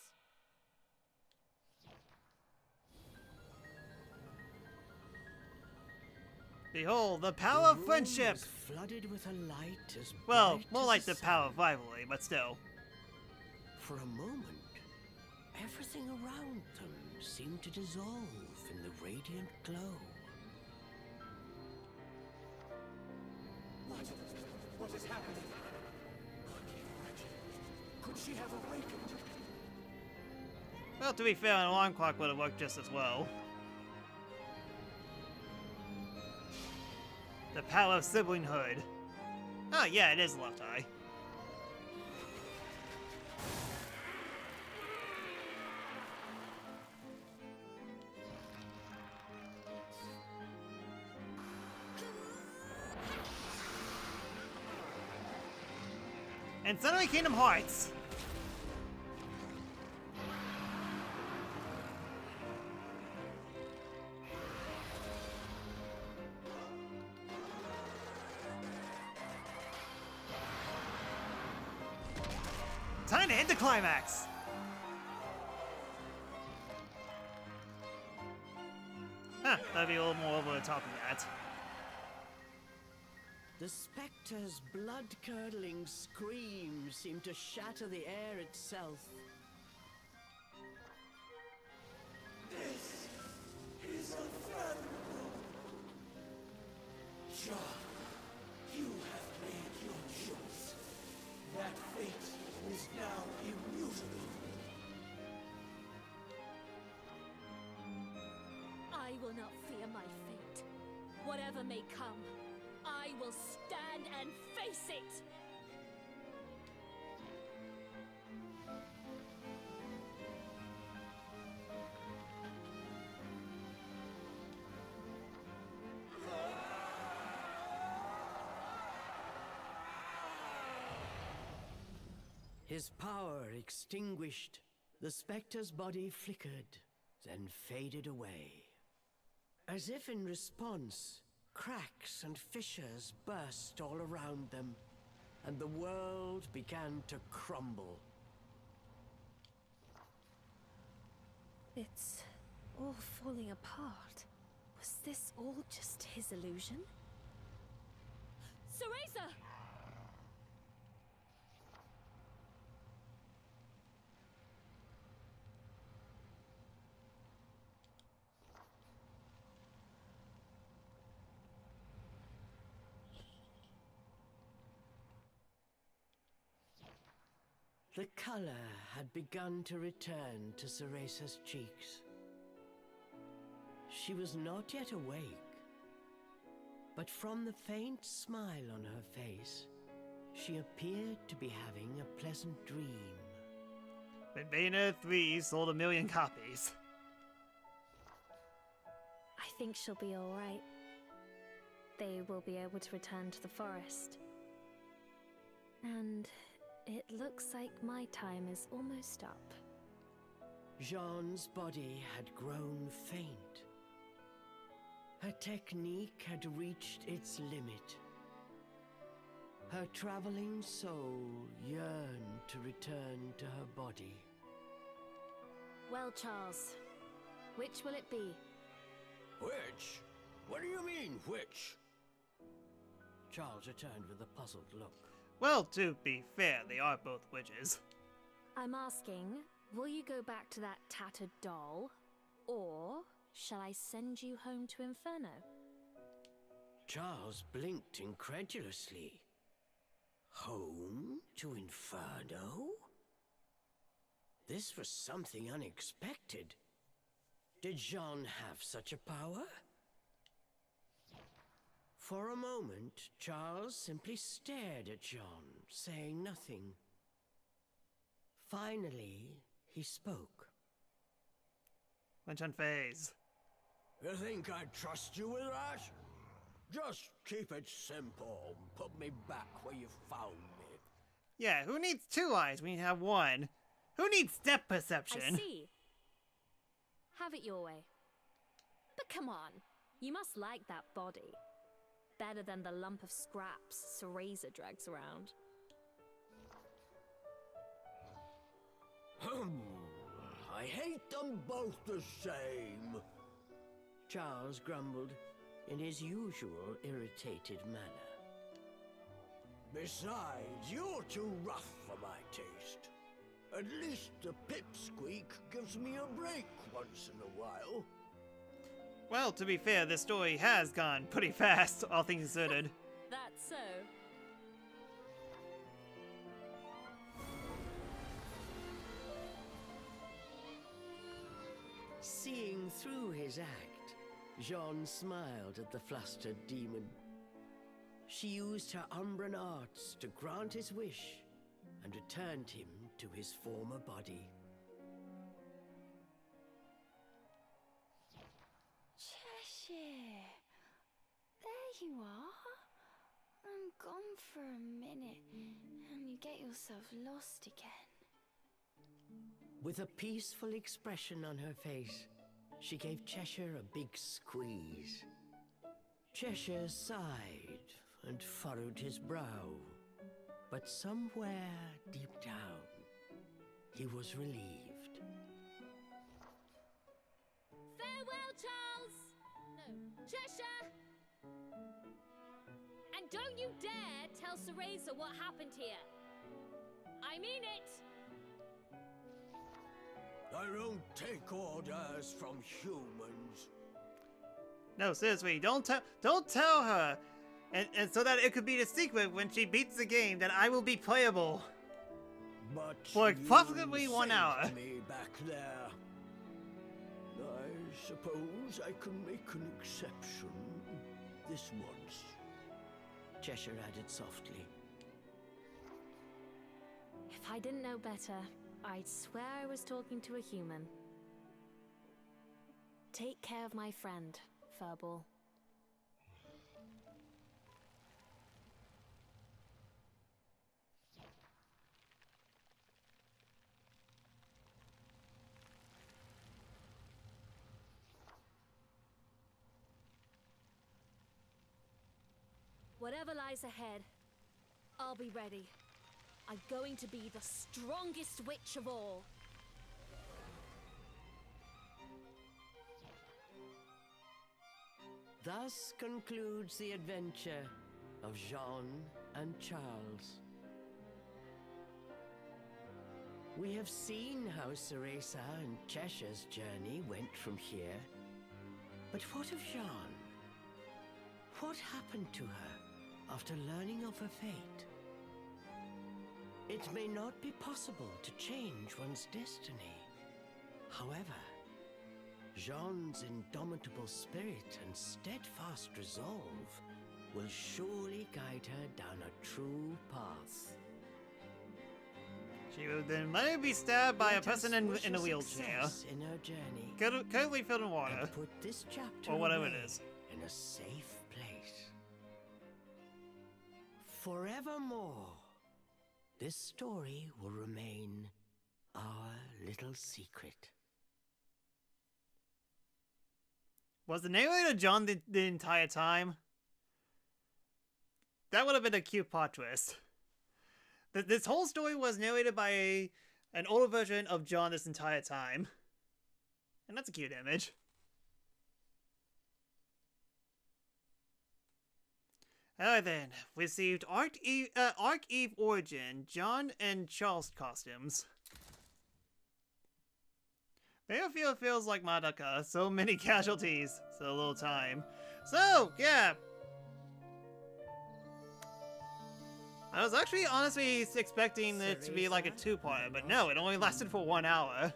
Behold, the power of friendship! Was flooded with a light as Well, bright more as like the the power sun. of rivalry, but still. For a moment, everything around them seemed to dissolve in the radiant glow. What is happening? Could she have awakened? Well, to be fair, an alarm clock would have worked just as well. The power of siblinghood. Oh yeah, it is left eye. And suddenly Kingdom Hearts! Time to hit the climax! Huh, that'd be a little more over the top of that. The spectre's blood-curdling scream seemed to shatter the air itself. This is unfathomable. Jeanne, you have made your choice. That fate is now immutable. I will not fear my fate. Whatever may come, I will stand and face it! His power extinguished, the spectre's body flickered, then faded away. As if in response, cracks and fissures burst all around them, and the world began to crumble. It's all falling apart. Was this all just his illusion? Cereza! The color had begun to return to Cereza's cheeks. She was not yet awake, but from the faint smile on her face, she appeared to be having a pleasant dream. When Bayonetta 3 sold 1 million copies. I think she'll be alright. They will be able to return to the forest. And it looks like my time is almost up. Jeanne's body had grown faint. Her technique had reached its limit. Her traveling soul yearned to return to her body. Well, Charles, which will it be? Which? What do you mean, which? Charles returned with a puzzled look. Well, to be fair, they are both witches. I'm asking, will you go back to that tattered doll? Or shall I send you home to Inferno? Charles blinked incredulously. Home to Inferno? This was something unexpected. Did Jeanne have such a power? For a moment, Charles simply stared at Jeanne, saying nothing. Finally, he spoke. Lynch unfazed. You think I'd trust you with that? Just keep it simple. Put me back where you found me. Yeah, who needs 2 eyes when you have 1? Who needs depth perception? I see. Have it your way. But come on, you must like that body. Better than the lump of scraps Cereza drags around. I hate them both the same. Charles grumbled in his usual irritated manner. Besides, you're too rough for my taste. At least the pipsqueak gives me a break once in a while. Well, to be fair, this story has gone pretty fast, all things considered. That's so. Seeing through his act, Jeanne smiled at the flustered demon. She used her Umbran arts to grant his wish and returned him to his former body. Cheshire, there you are. I'm gone for a minute, and you get yourself lost again. With a peaceful expression on her face, she gave Cheshire a big squeeze. Cheshire sighed and furrowed his brow, but somewhere deep down, he was relieved. Farewell, Charles! No, Cheshire! And don't you dare tell Cereza what happened here. I mean it! I don't take orders from humans. No, seriously, don't tell her, and so that it could be the secret when she beats the game that I will be playable. But For you approximately 1 saved hour. me back there. I suppose I can make an exception this once. Cheshire added softly. If I didn't know better, I'd swear I was talking to a human. Take care of my friend, Furball. Whatever lies ahead, I'll be ready. I'm going to be the strongest witch of all. Thus concludes the adventure of Jeanne and Charles. We have seen how Cereza and Cheshire's journey went from here. But what of Jeanne? What happened to her after learning of her fate? It may not be possible to change one's destiny. However, Jeanne's indomitable spirit and steadfast resolve will surely guide her down a true path. She will then later be stabbed by a person in a wheelchair, In her journey, currently filled in water, and put this chapter or whatever it away is. in a safe place. Forevermore, this story will remain our little secret. Was the narrator John the entire time? That would have been a cute plot twist. This whole story was narrated by an older version of John this entire time. And that's a cute image. Alright then, we received Arc Eve Origin, John and Charles costumes. Battlefield feels like Madoka, so many casualties, so little time. So, yeah. I was actually honestly expecting it to be like a two-parter, but no, it only lasted for 1 hour.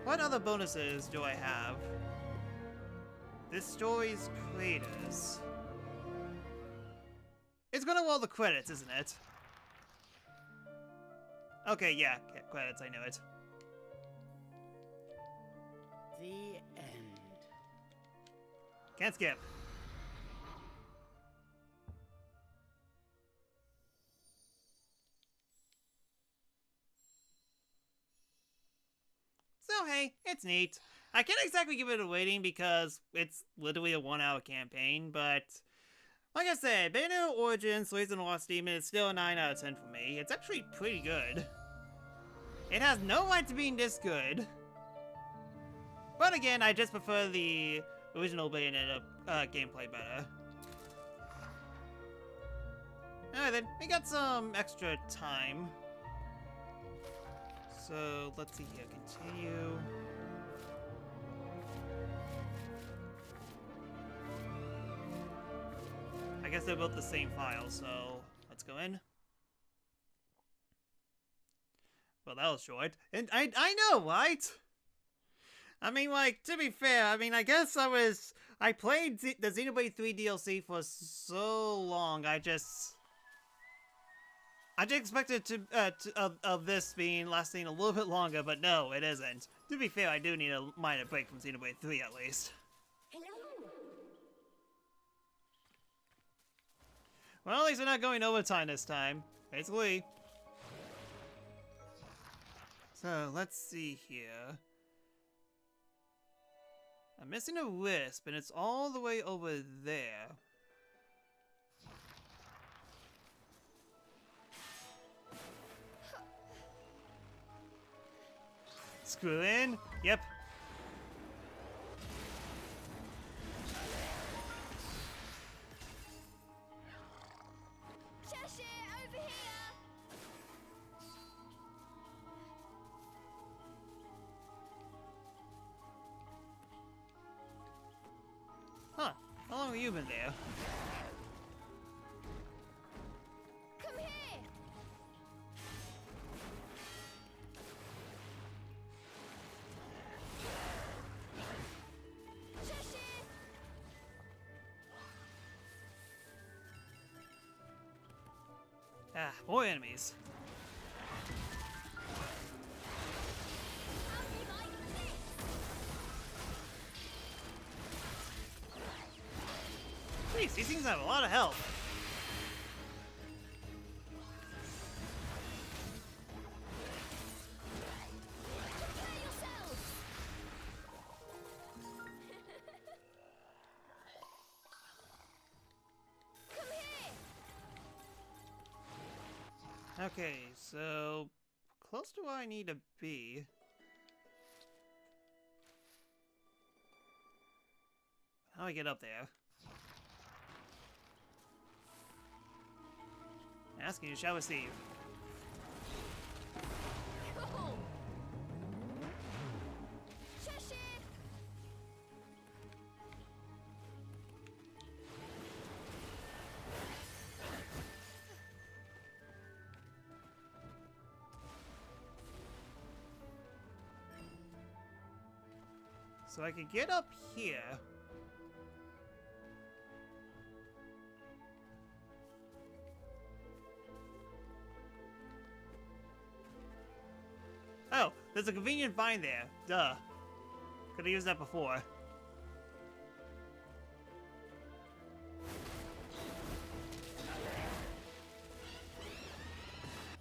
What other bonuses do I have? This story's creators. It's gonna roll the credits, isn't it? Okay, yeah, credits, I know it. The end. Can't skip. So hey, it's neat. I can't exactly give it a rating because it's literally a 1-hour campaign, but like I said, Bayonetta Origins, Cereza and the Lost Demon is still a 9 out of 10 for me. It's actually pretty good. It has no right to being this good. But again, I just prefer the original Bayonetta gameplay better. Alright then, we got some extra time. So, let's see here, continue. I guess they're both the same file, so let's go in. Well, that was short. And I know, right? I mean, like, to be fair, I mean, I guess I played the Xenoblade 3 DLC for so long, I just expected of this lasting a little bit longer, but no, it isn't. To be fair, I do need a minor break from Xenoblade 3 at least. Well, at least we're not going overtime this time. Basically. So, let's see here. I'm missing a wisp, and it's all the way over there. Screw in? Yep. Over here! Huh. How long have you been there? Come here! Ah, more enemies. Jeez, these things have a lot of health. Okay, so close to where I need to be. How do I get up there? Asking you shall receive. Cool. Cheshire! So I can get up here. Oh, there's a convenient vine there. Duh. Could've used that before.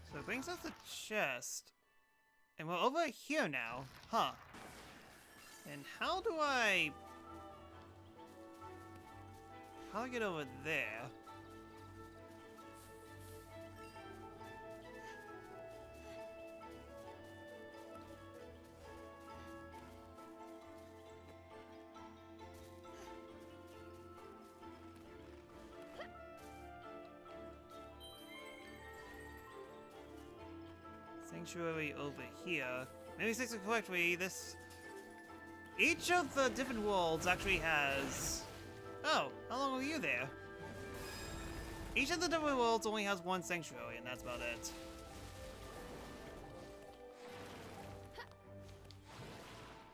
So it brings us the chest. And we're over here now. Huh. And how do I get over there? Sanctuary over here. Maybe it's correctly, each of the different worlds actually has... Oh, how long were you there? Each of the different worlds only has one sanctuary, and that's about it.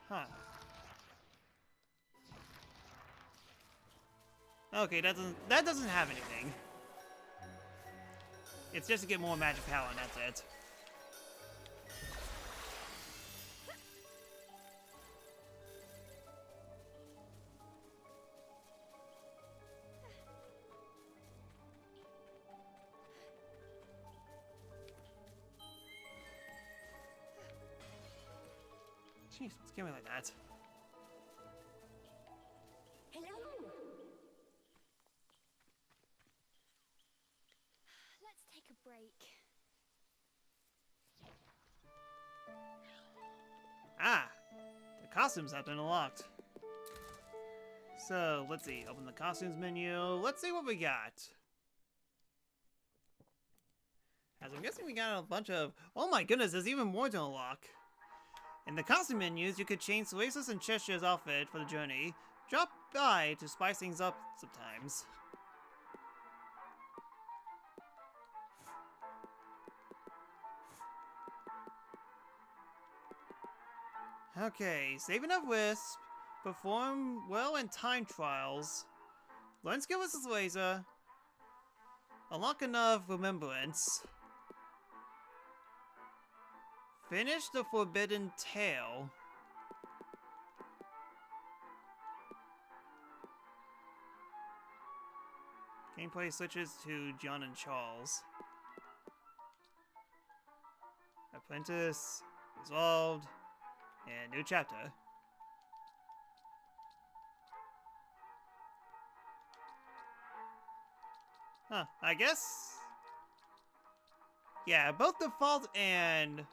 Huh. Okay, that doesn't have anything. It's just to get more magic power, and that's it. Jeez, scare me like that. Let's take a break. Ah! The costumes have been unlocked. So, let's see. Open the costumes menu. Let's see what we got. As I'm guessing we got a bunch of... Oh my goodness, there's even more to unlock. In the costume menus, you could change Cereza's and Chester's outfit for the journey. Drop by to spice things up sometimes. Okay, save enough wisp, perform well in time trials, learn skill with Cereza, unlock enough remembrance, finish the Forbidden Tale. Gameplay switches to Jeanne and Charles. Apprentice, resolved. And new chapter. Huh, I guess... Yeah, both default and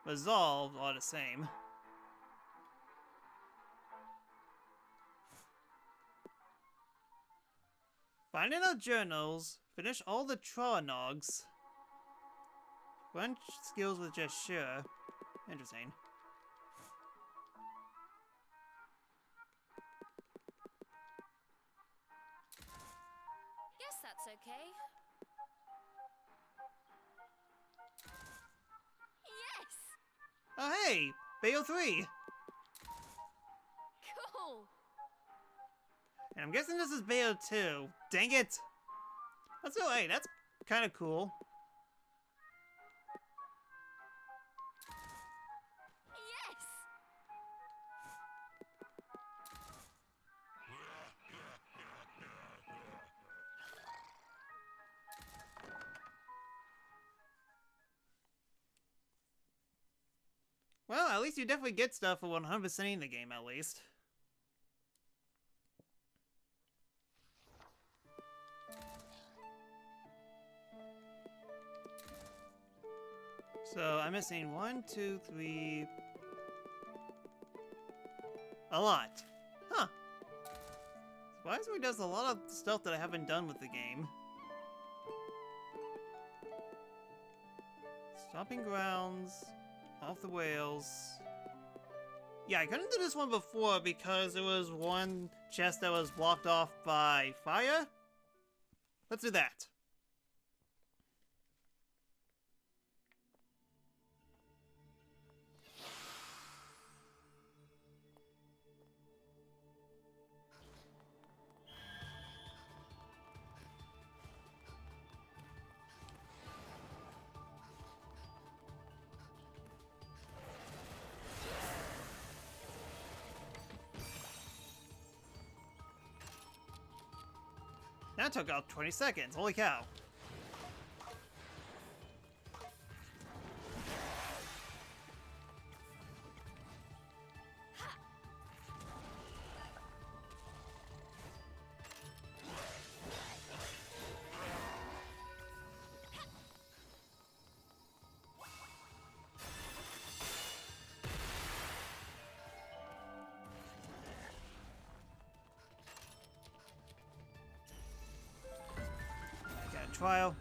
resolved are the same. Find out journals, finish all the Troanogs. Run skills with just sure. Interesting. Guess that's okay. Yes! Oh hey! Bayo 3! Cool! And I'm guessing this is Bayo 2. Dang it! That's alright, that's kinda cool. Yes! Well, at least you definitely get stuff for 100%ing the game, at least. So, I'm missing 1, 2, 3... A lot. Huh. Surprisingly does a lot of stuff that I haven't done with the game. Stomping Grounds... Off the Whales. Yeah, I couldn't do this one before because there was one chest that was blocked off by fire. Let's do that. That took out 20 seconds. Holy cow. Got a trial.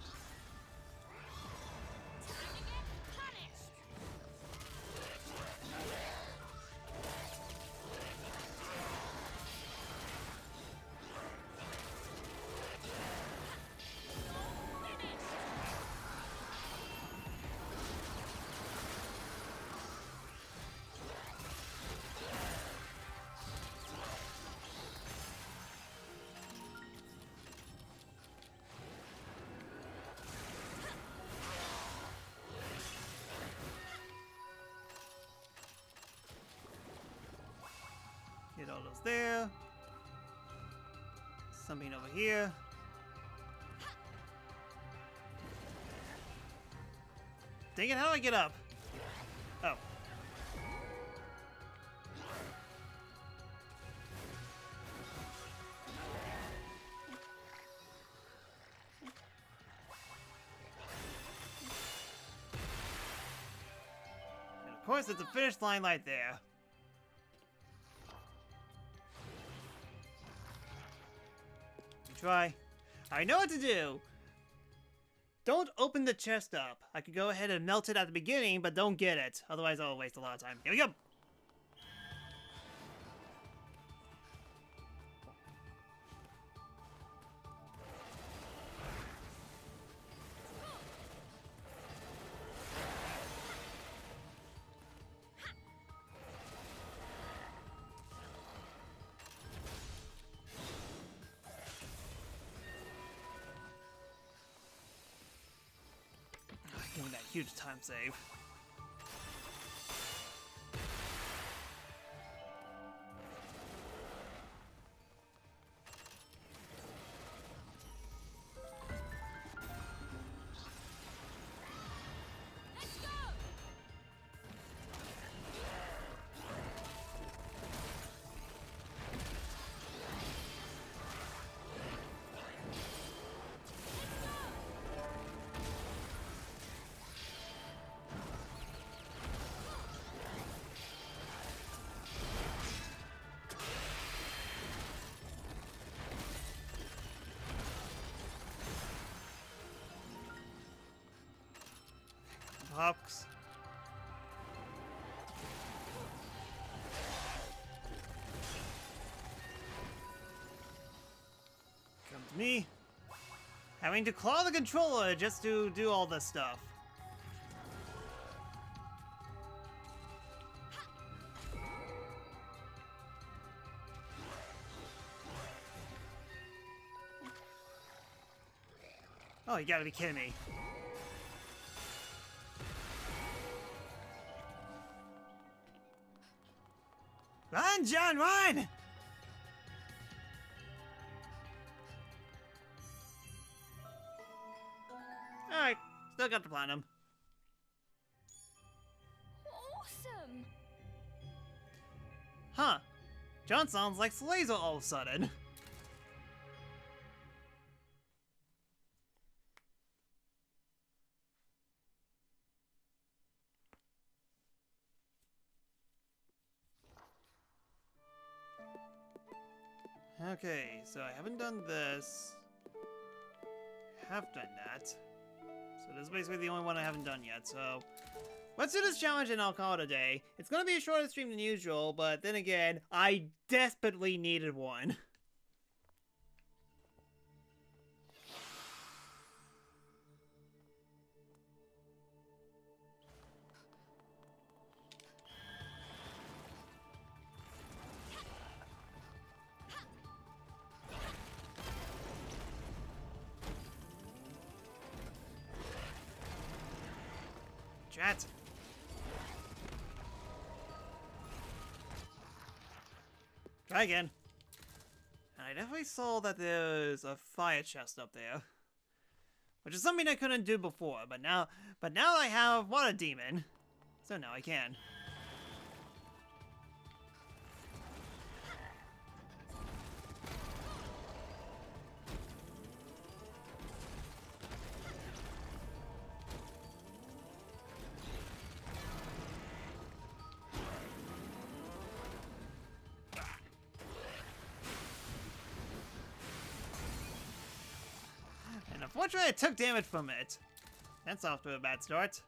Get all those there. Something over here. Dang it, how do I get up? Oh. course, it's a finish line right there. Try. I know what to do. Don't open the chest up. I could go ahead and melt it at the beginning, but don't get it. Otherwise, I'll waste a lot of time. Here we go. Give me that huge time save. Hawks. Come to me. Having to claw the controller just to do all this stuff. Oh, you gotta be kidding me. Run, Jeanne, run! Alright, still got the platinum. Awesome! Huh. John sounds like Cereza all of a sudden. Okay, so I haven't done this. Have done that. So this is basically the only one I haven't done yet, so... Let's do this challenge and I'll call it a day. It's gonna be a shorter stream than usual, but then again, I desperately needed one. Chat. Try again. And I definitely saw that there's a fire chest up there, which is something I couldn't do before. But now I have Water Demon, so now I can. Unfortunately, I took damage from it. That's off to a bad start.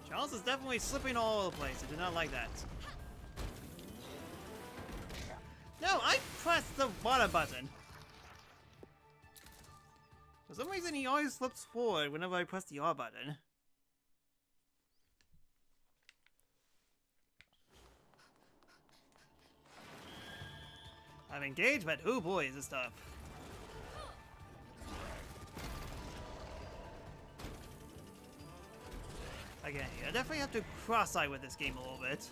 Charles is definitely slipping all over the place. I do not like that. No, I pressed the water button. For some reason, he always slips forward whenever I press the R button. I'm engaged, but oh boy, is this tough. Again, I definitely have to cross-eye with this game a little bit.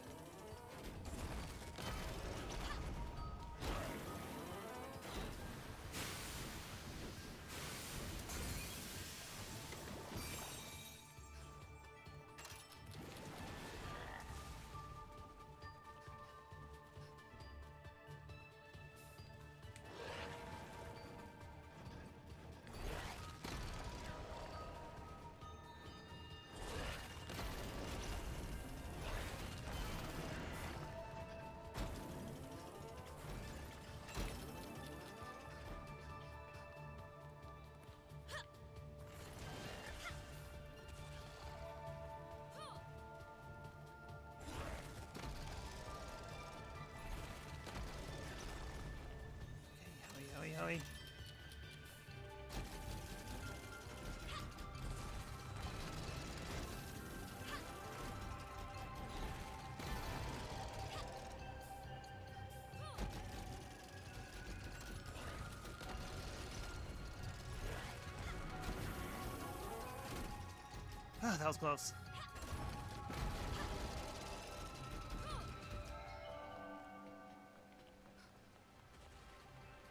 That was close.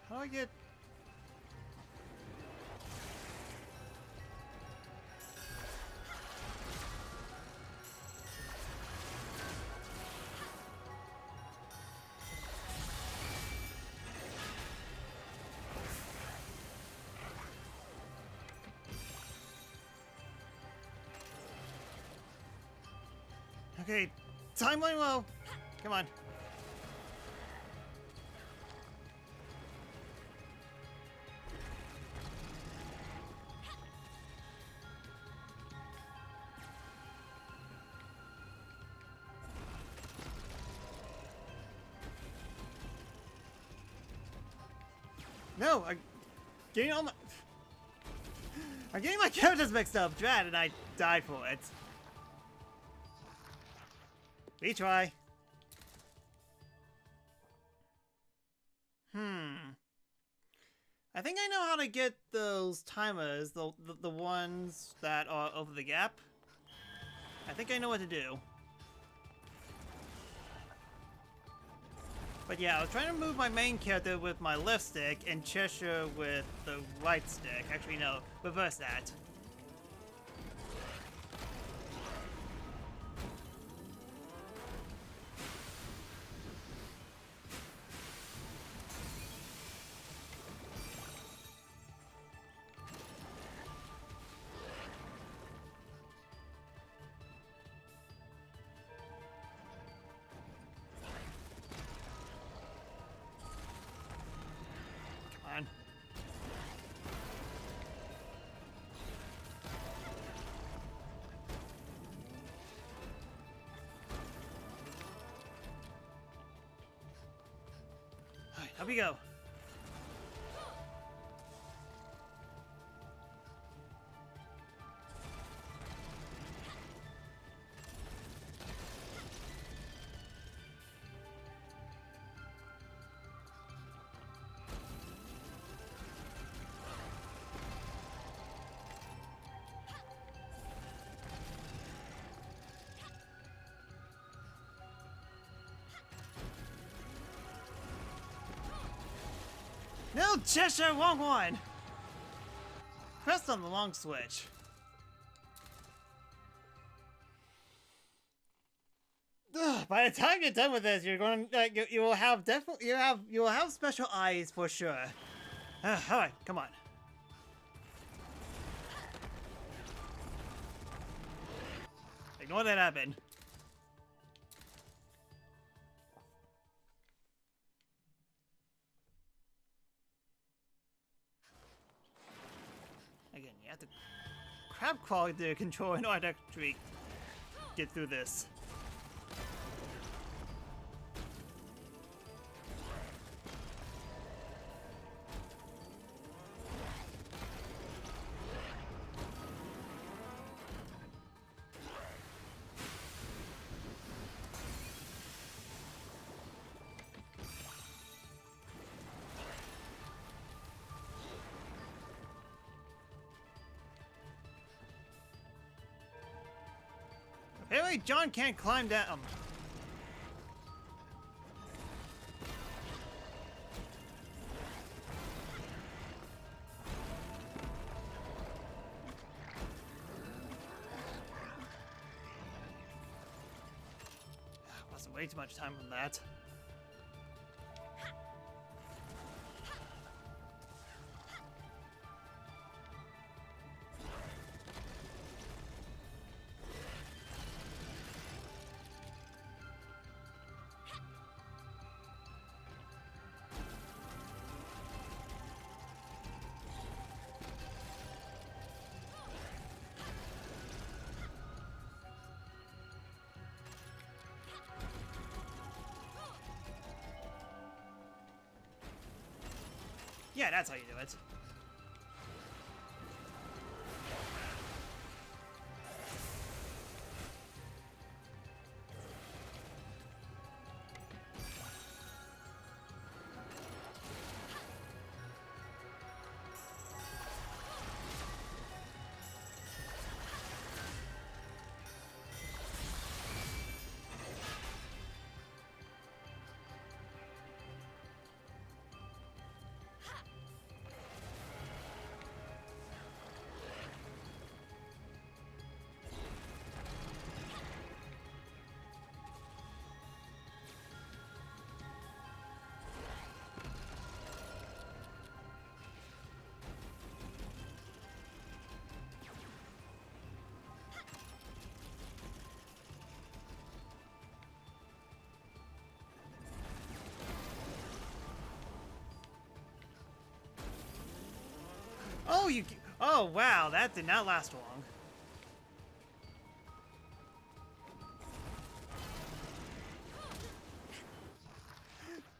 How do I get... Okay, timeline low. Come on. No, I'm getting all my... I'm getting my characters mixed up, Drat, and I died for it. Retry. I think I know how to get those timers, the ones that are over the gap. I think I know what to do. But yeah, I was trying to move my main character with my left stick and Cheshire with the right stick. Actually, no, reverse that. Alright, up we go. No, Cheshire, wrong one! Press on the long switch. Ugh, by the time you're done with this, you're going you will have definitely you will have special eyes for sure. All right, come on. Ignore that happen. Again, you have to crab crawl the control in order to actually get through this. Apparently, John can't climb down. Wasted way too much time on that. Yeah, that's how you do it. Oh, wow, that did not last long.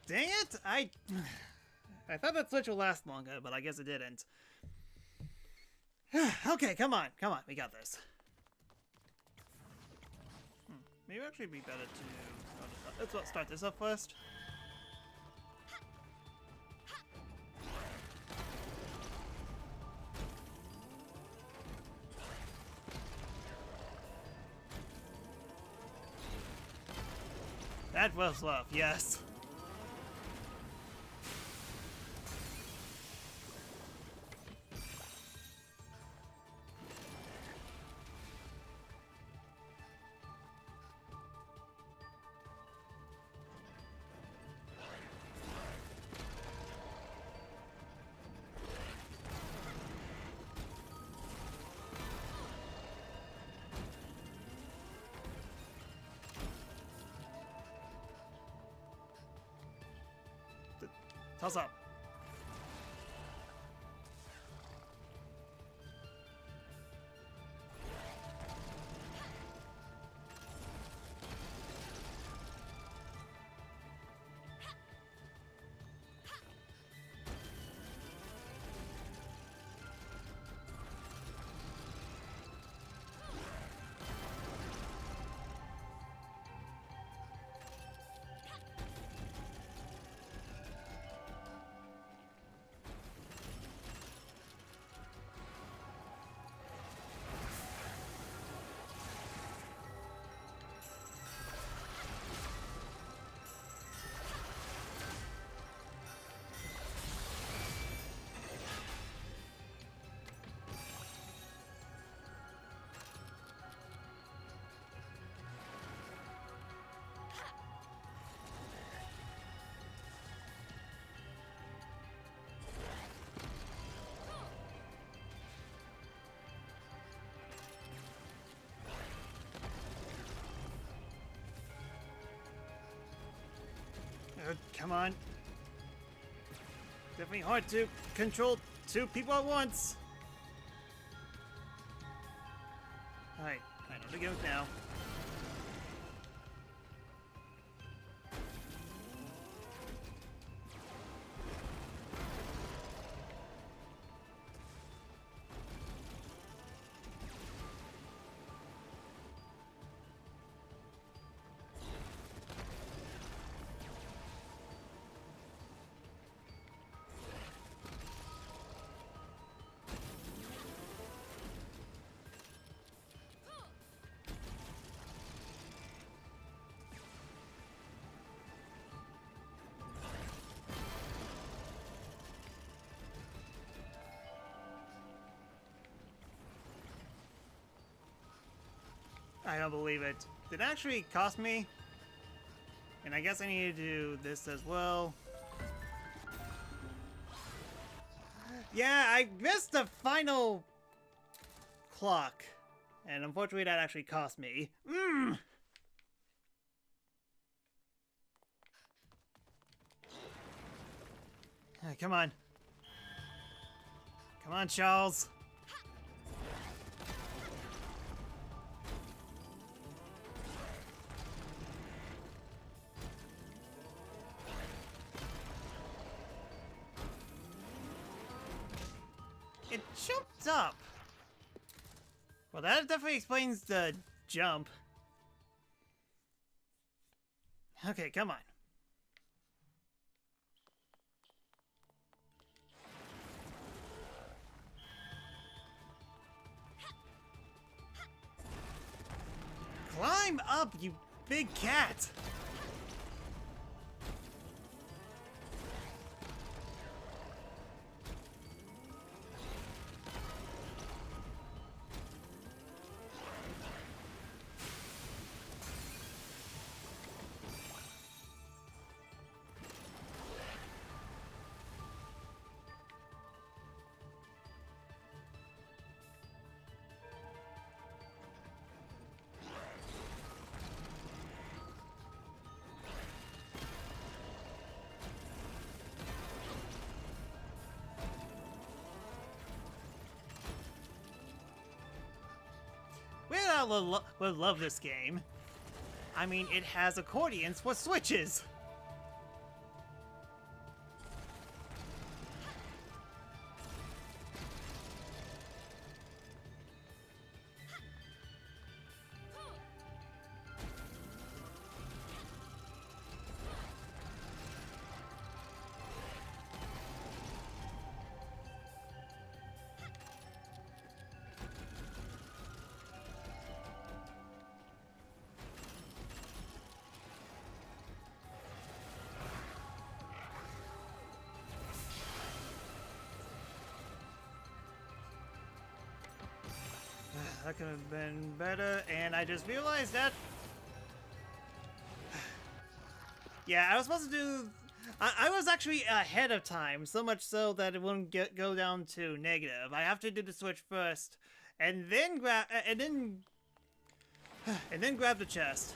Dang it! I thought that switch would last longer, but I guess it didn't. Okay, come on, we got this. Maybe actually it'd be better to let's start this up first. That was love, yes. Toss up. Come on. Definitely hard to control two people at once. Alright, I know to go now. I don't believe it. Did it actually cost me? And I guess I need to do this as well. Yeah, I missed the final clock. And unfortunately that actually cost me. Come on. Come on, Charles. It jumped up. Well, that definitely explains the jump. Okay, come on. Climb up, you big cat! child will love this game. I mean, it has accordions for switches. That could have been better, and I just realized that... Yeah, I was supposed to do... I was actually ahead of time, so much so that it wouldn't go down to negative. I have to do the switch first, and then grab... and then grab the chest.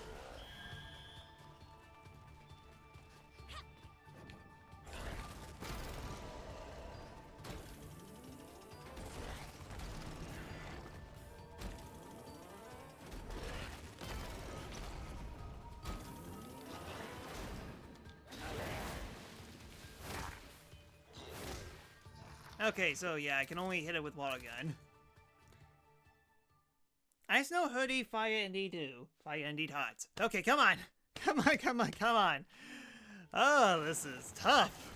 Okay, so yeah, I can only hit it with water gun. Ice no hoodie, fire indeed do. Fire indeed hot. Okay, come on. Come on, come on, come on. Oh, this is tough.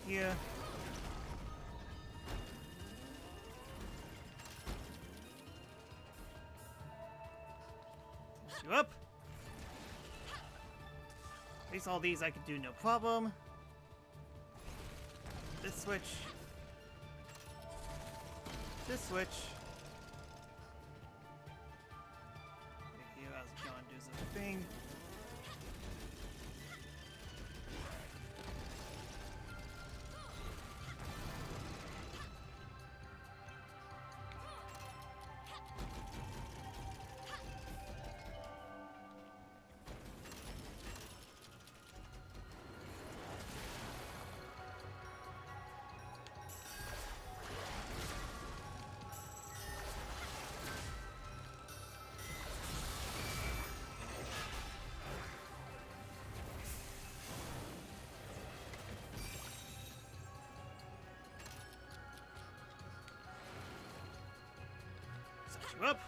Yeah. You up. At least all these I could do no problem. This switch. This switch. Here, I was going to do something. You up.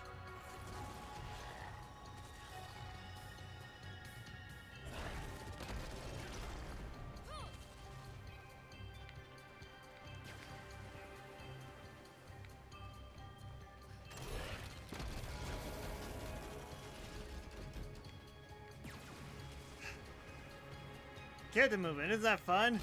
Character movement, isn't that fun?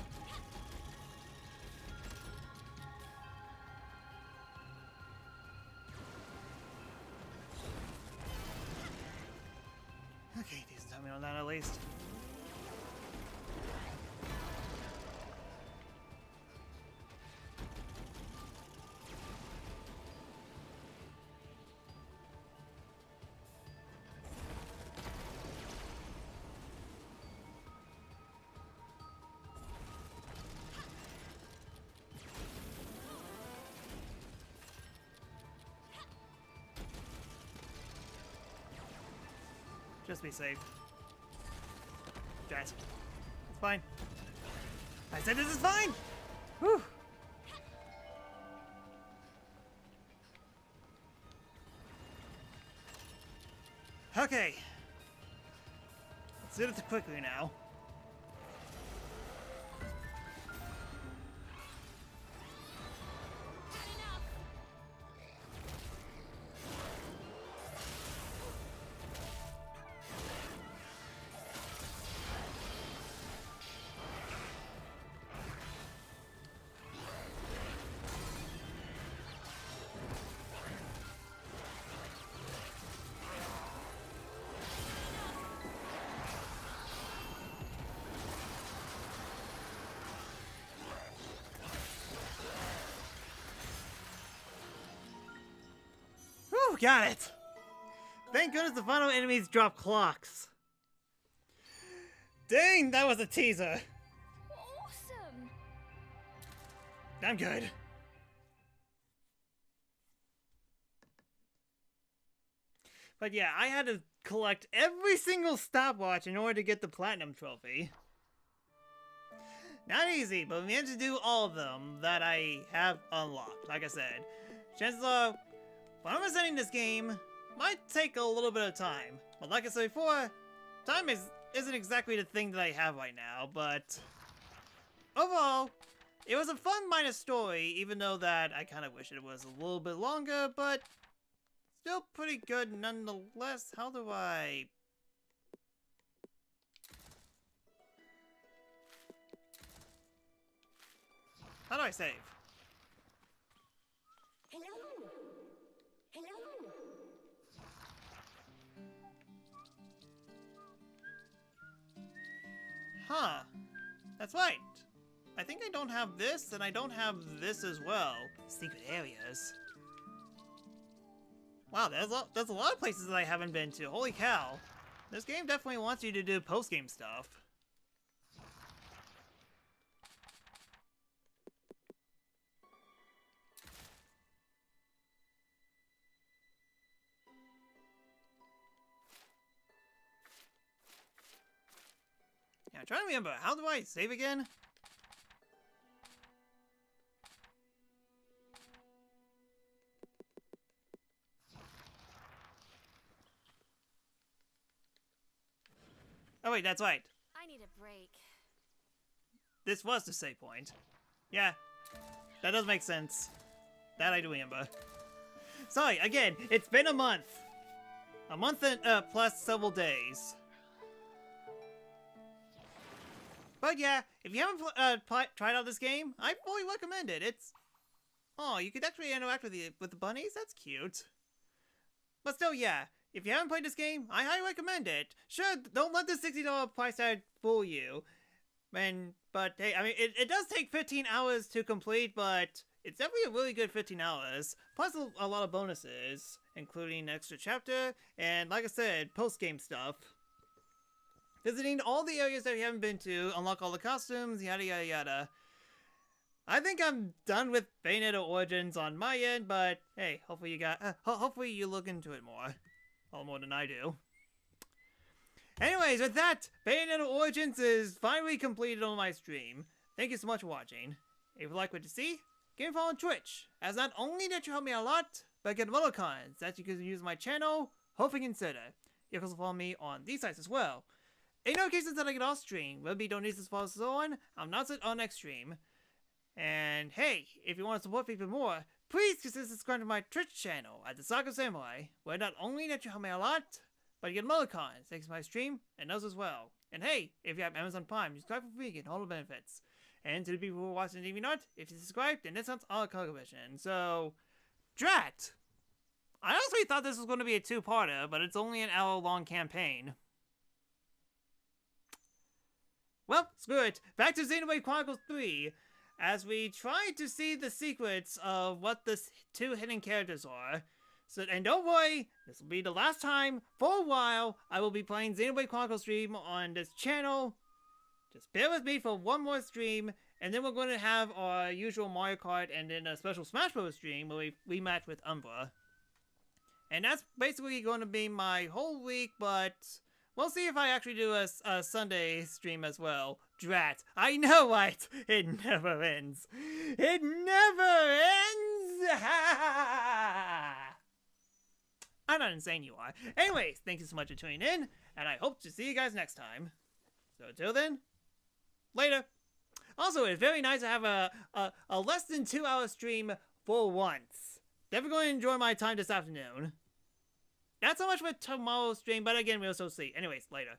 Okay, decent timing on that at least. Just be safe. Guys, it's fine. I said this is fine! Whew! Okay. Let's do it quickly now. got it! Thank goodness the final enemies drop clocks. Dang, that was a teaser. Awesome! I'm good. But yeah, I had to collect every single stopwatch in order to get the platinum trophy. Not easy, but we managed to do all of them that I have unlocked. Like I said, chances are, when I'm ascending this game, might take a little bit of time. But like I said before, time isn't exactly the thing that I have right now. But overall, it was a fun minor story, even though that I kind of wish it was a little bit longer, but still pretty good nonetheless. How do I... How do I save? Hello! Hello! Huh. That's right. I think I don't have this, and I don't have this as well. Secret areas. Wow, there's a lot of places that I haven't been to. Holy cow. This game definitely wants you to do post-game stuff. Yeah, I'm trying to remember. How do I save again? Oh wait, that's right. I need a break. This was the save point. Yeah, that does make sense. That I do remember. Sorry, again, it's been a month. A month and plus several days. But yeah, if you haven't tried out this game, I fully recommend it. It's... Oh, you could actually interact with the bunnies? That's cute. But still, yeah. If you haven't played this game, I highly recommend it. Sure, don't let the $60 price tag fool you. But hey, I mean, it does take 15 hours to complete, but it's definitely a really good 15 hours. Plus a lot of bonuses, including an extra chapter, and like I said, post-game stuff. Visiting all the areas that you haven't been to, unlock all the costumes, yada yada yada. I think I'm done with Bayonetta Origins on my end, but hey, hopefully you look into it more. A lot more than I do. Anyways, with that, Bayonetta Origins is finally completed on my stream. Thank you so much for watching. If you like what you see, give me a follow on Twitch, as not only that you help me out a lot, but I get emoticons that you can use on my channel, hope you consider. You can also follow me on these sites as well. In notifications that I get off stream, will be donations for so on, I'll announce it on next stream. And hey, if you want to support me even more, please consider subscribing to my Twitch channel at The-Sakura-Samurai, where not only that you help me a lot, but you get emoticons thanks to my stream and those as well. And hey, if you have Amazon Prime, subscribe for free and get all the benefits. And to the people who are watching TV not, if you subscribe, then this sounds all color vision. So, drat! I honestly thought this was going to be a two-parter, but it's only an hour-long campaign. Well, screw it. Back to Xenoblade Chronicles 3, as we try to see the secrets of what the two hidden characters are. So, and don't worry, this will be the last time, for a while, I will be playing Xenoblade Chronicles stream on this channel. Just bear with me for one more stream, and then we're going to have our usual Mario Kart and then a special Smash Bros. Stream where we rematch with Umbran. And that's basically going to be my whole week, but we'll see if I actually do a Sunday stream as well. Drat. I know, right? It never ends. It never ends! I'm not insane, you are. Anyways, thank you so much for tuning in, and I hope to see you guys next time. So until then, later. Also, it's very nice to have a less than 2 hour stream for once. Definitely going to enjoy my time this afternoon. Not so much with tomorrow's stream, but again, we'll still see. Anyways, later.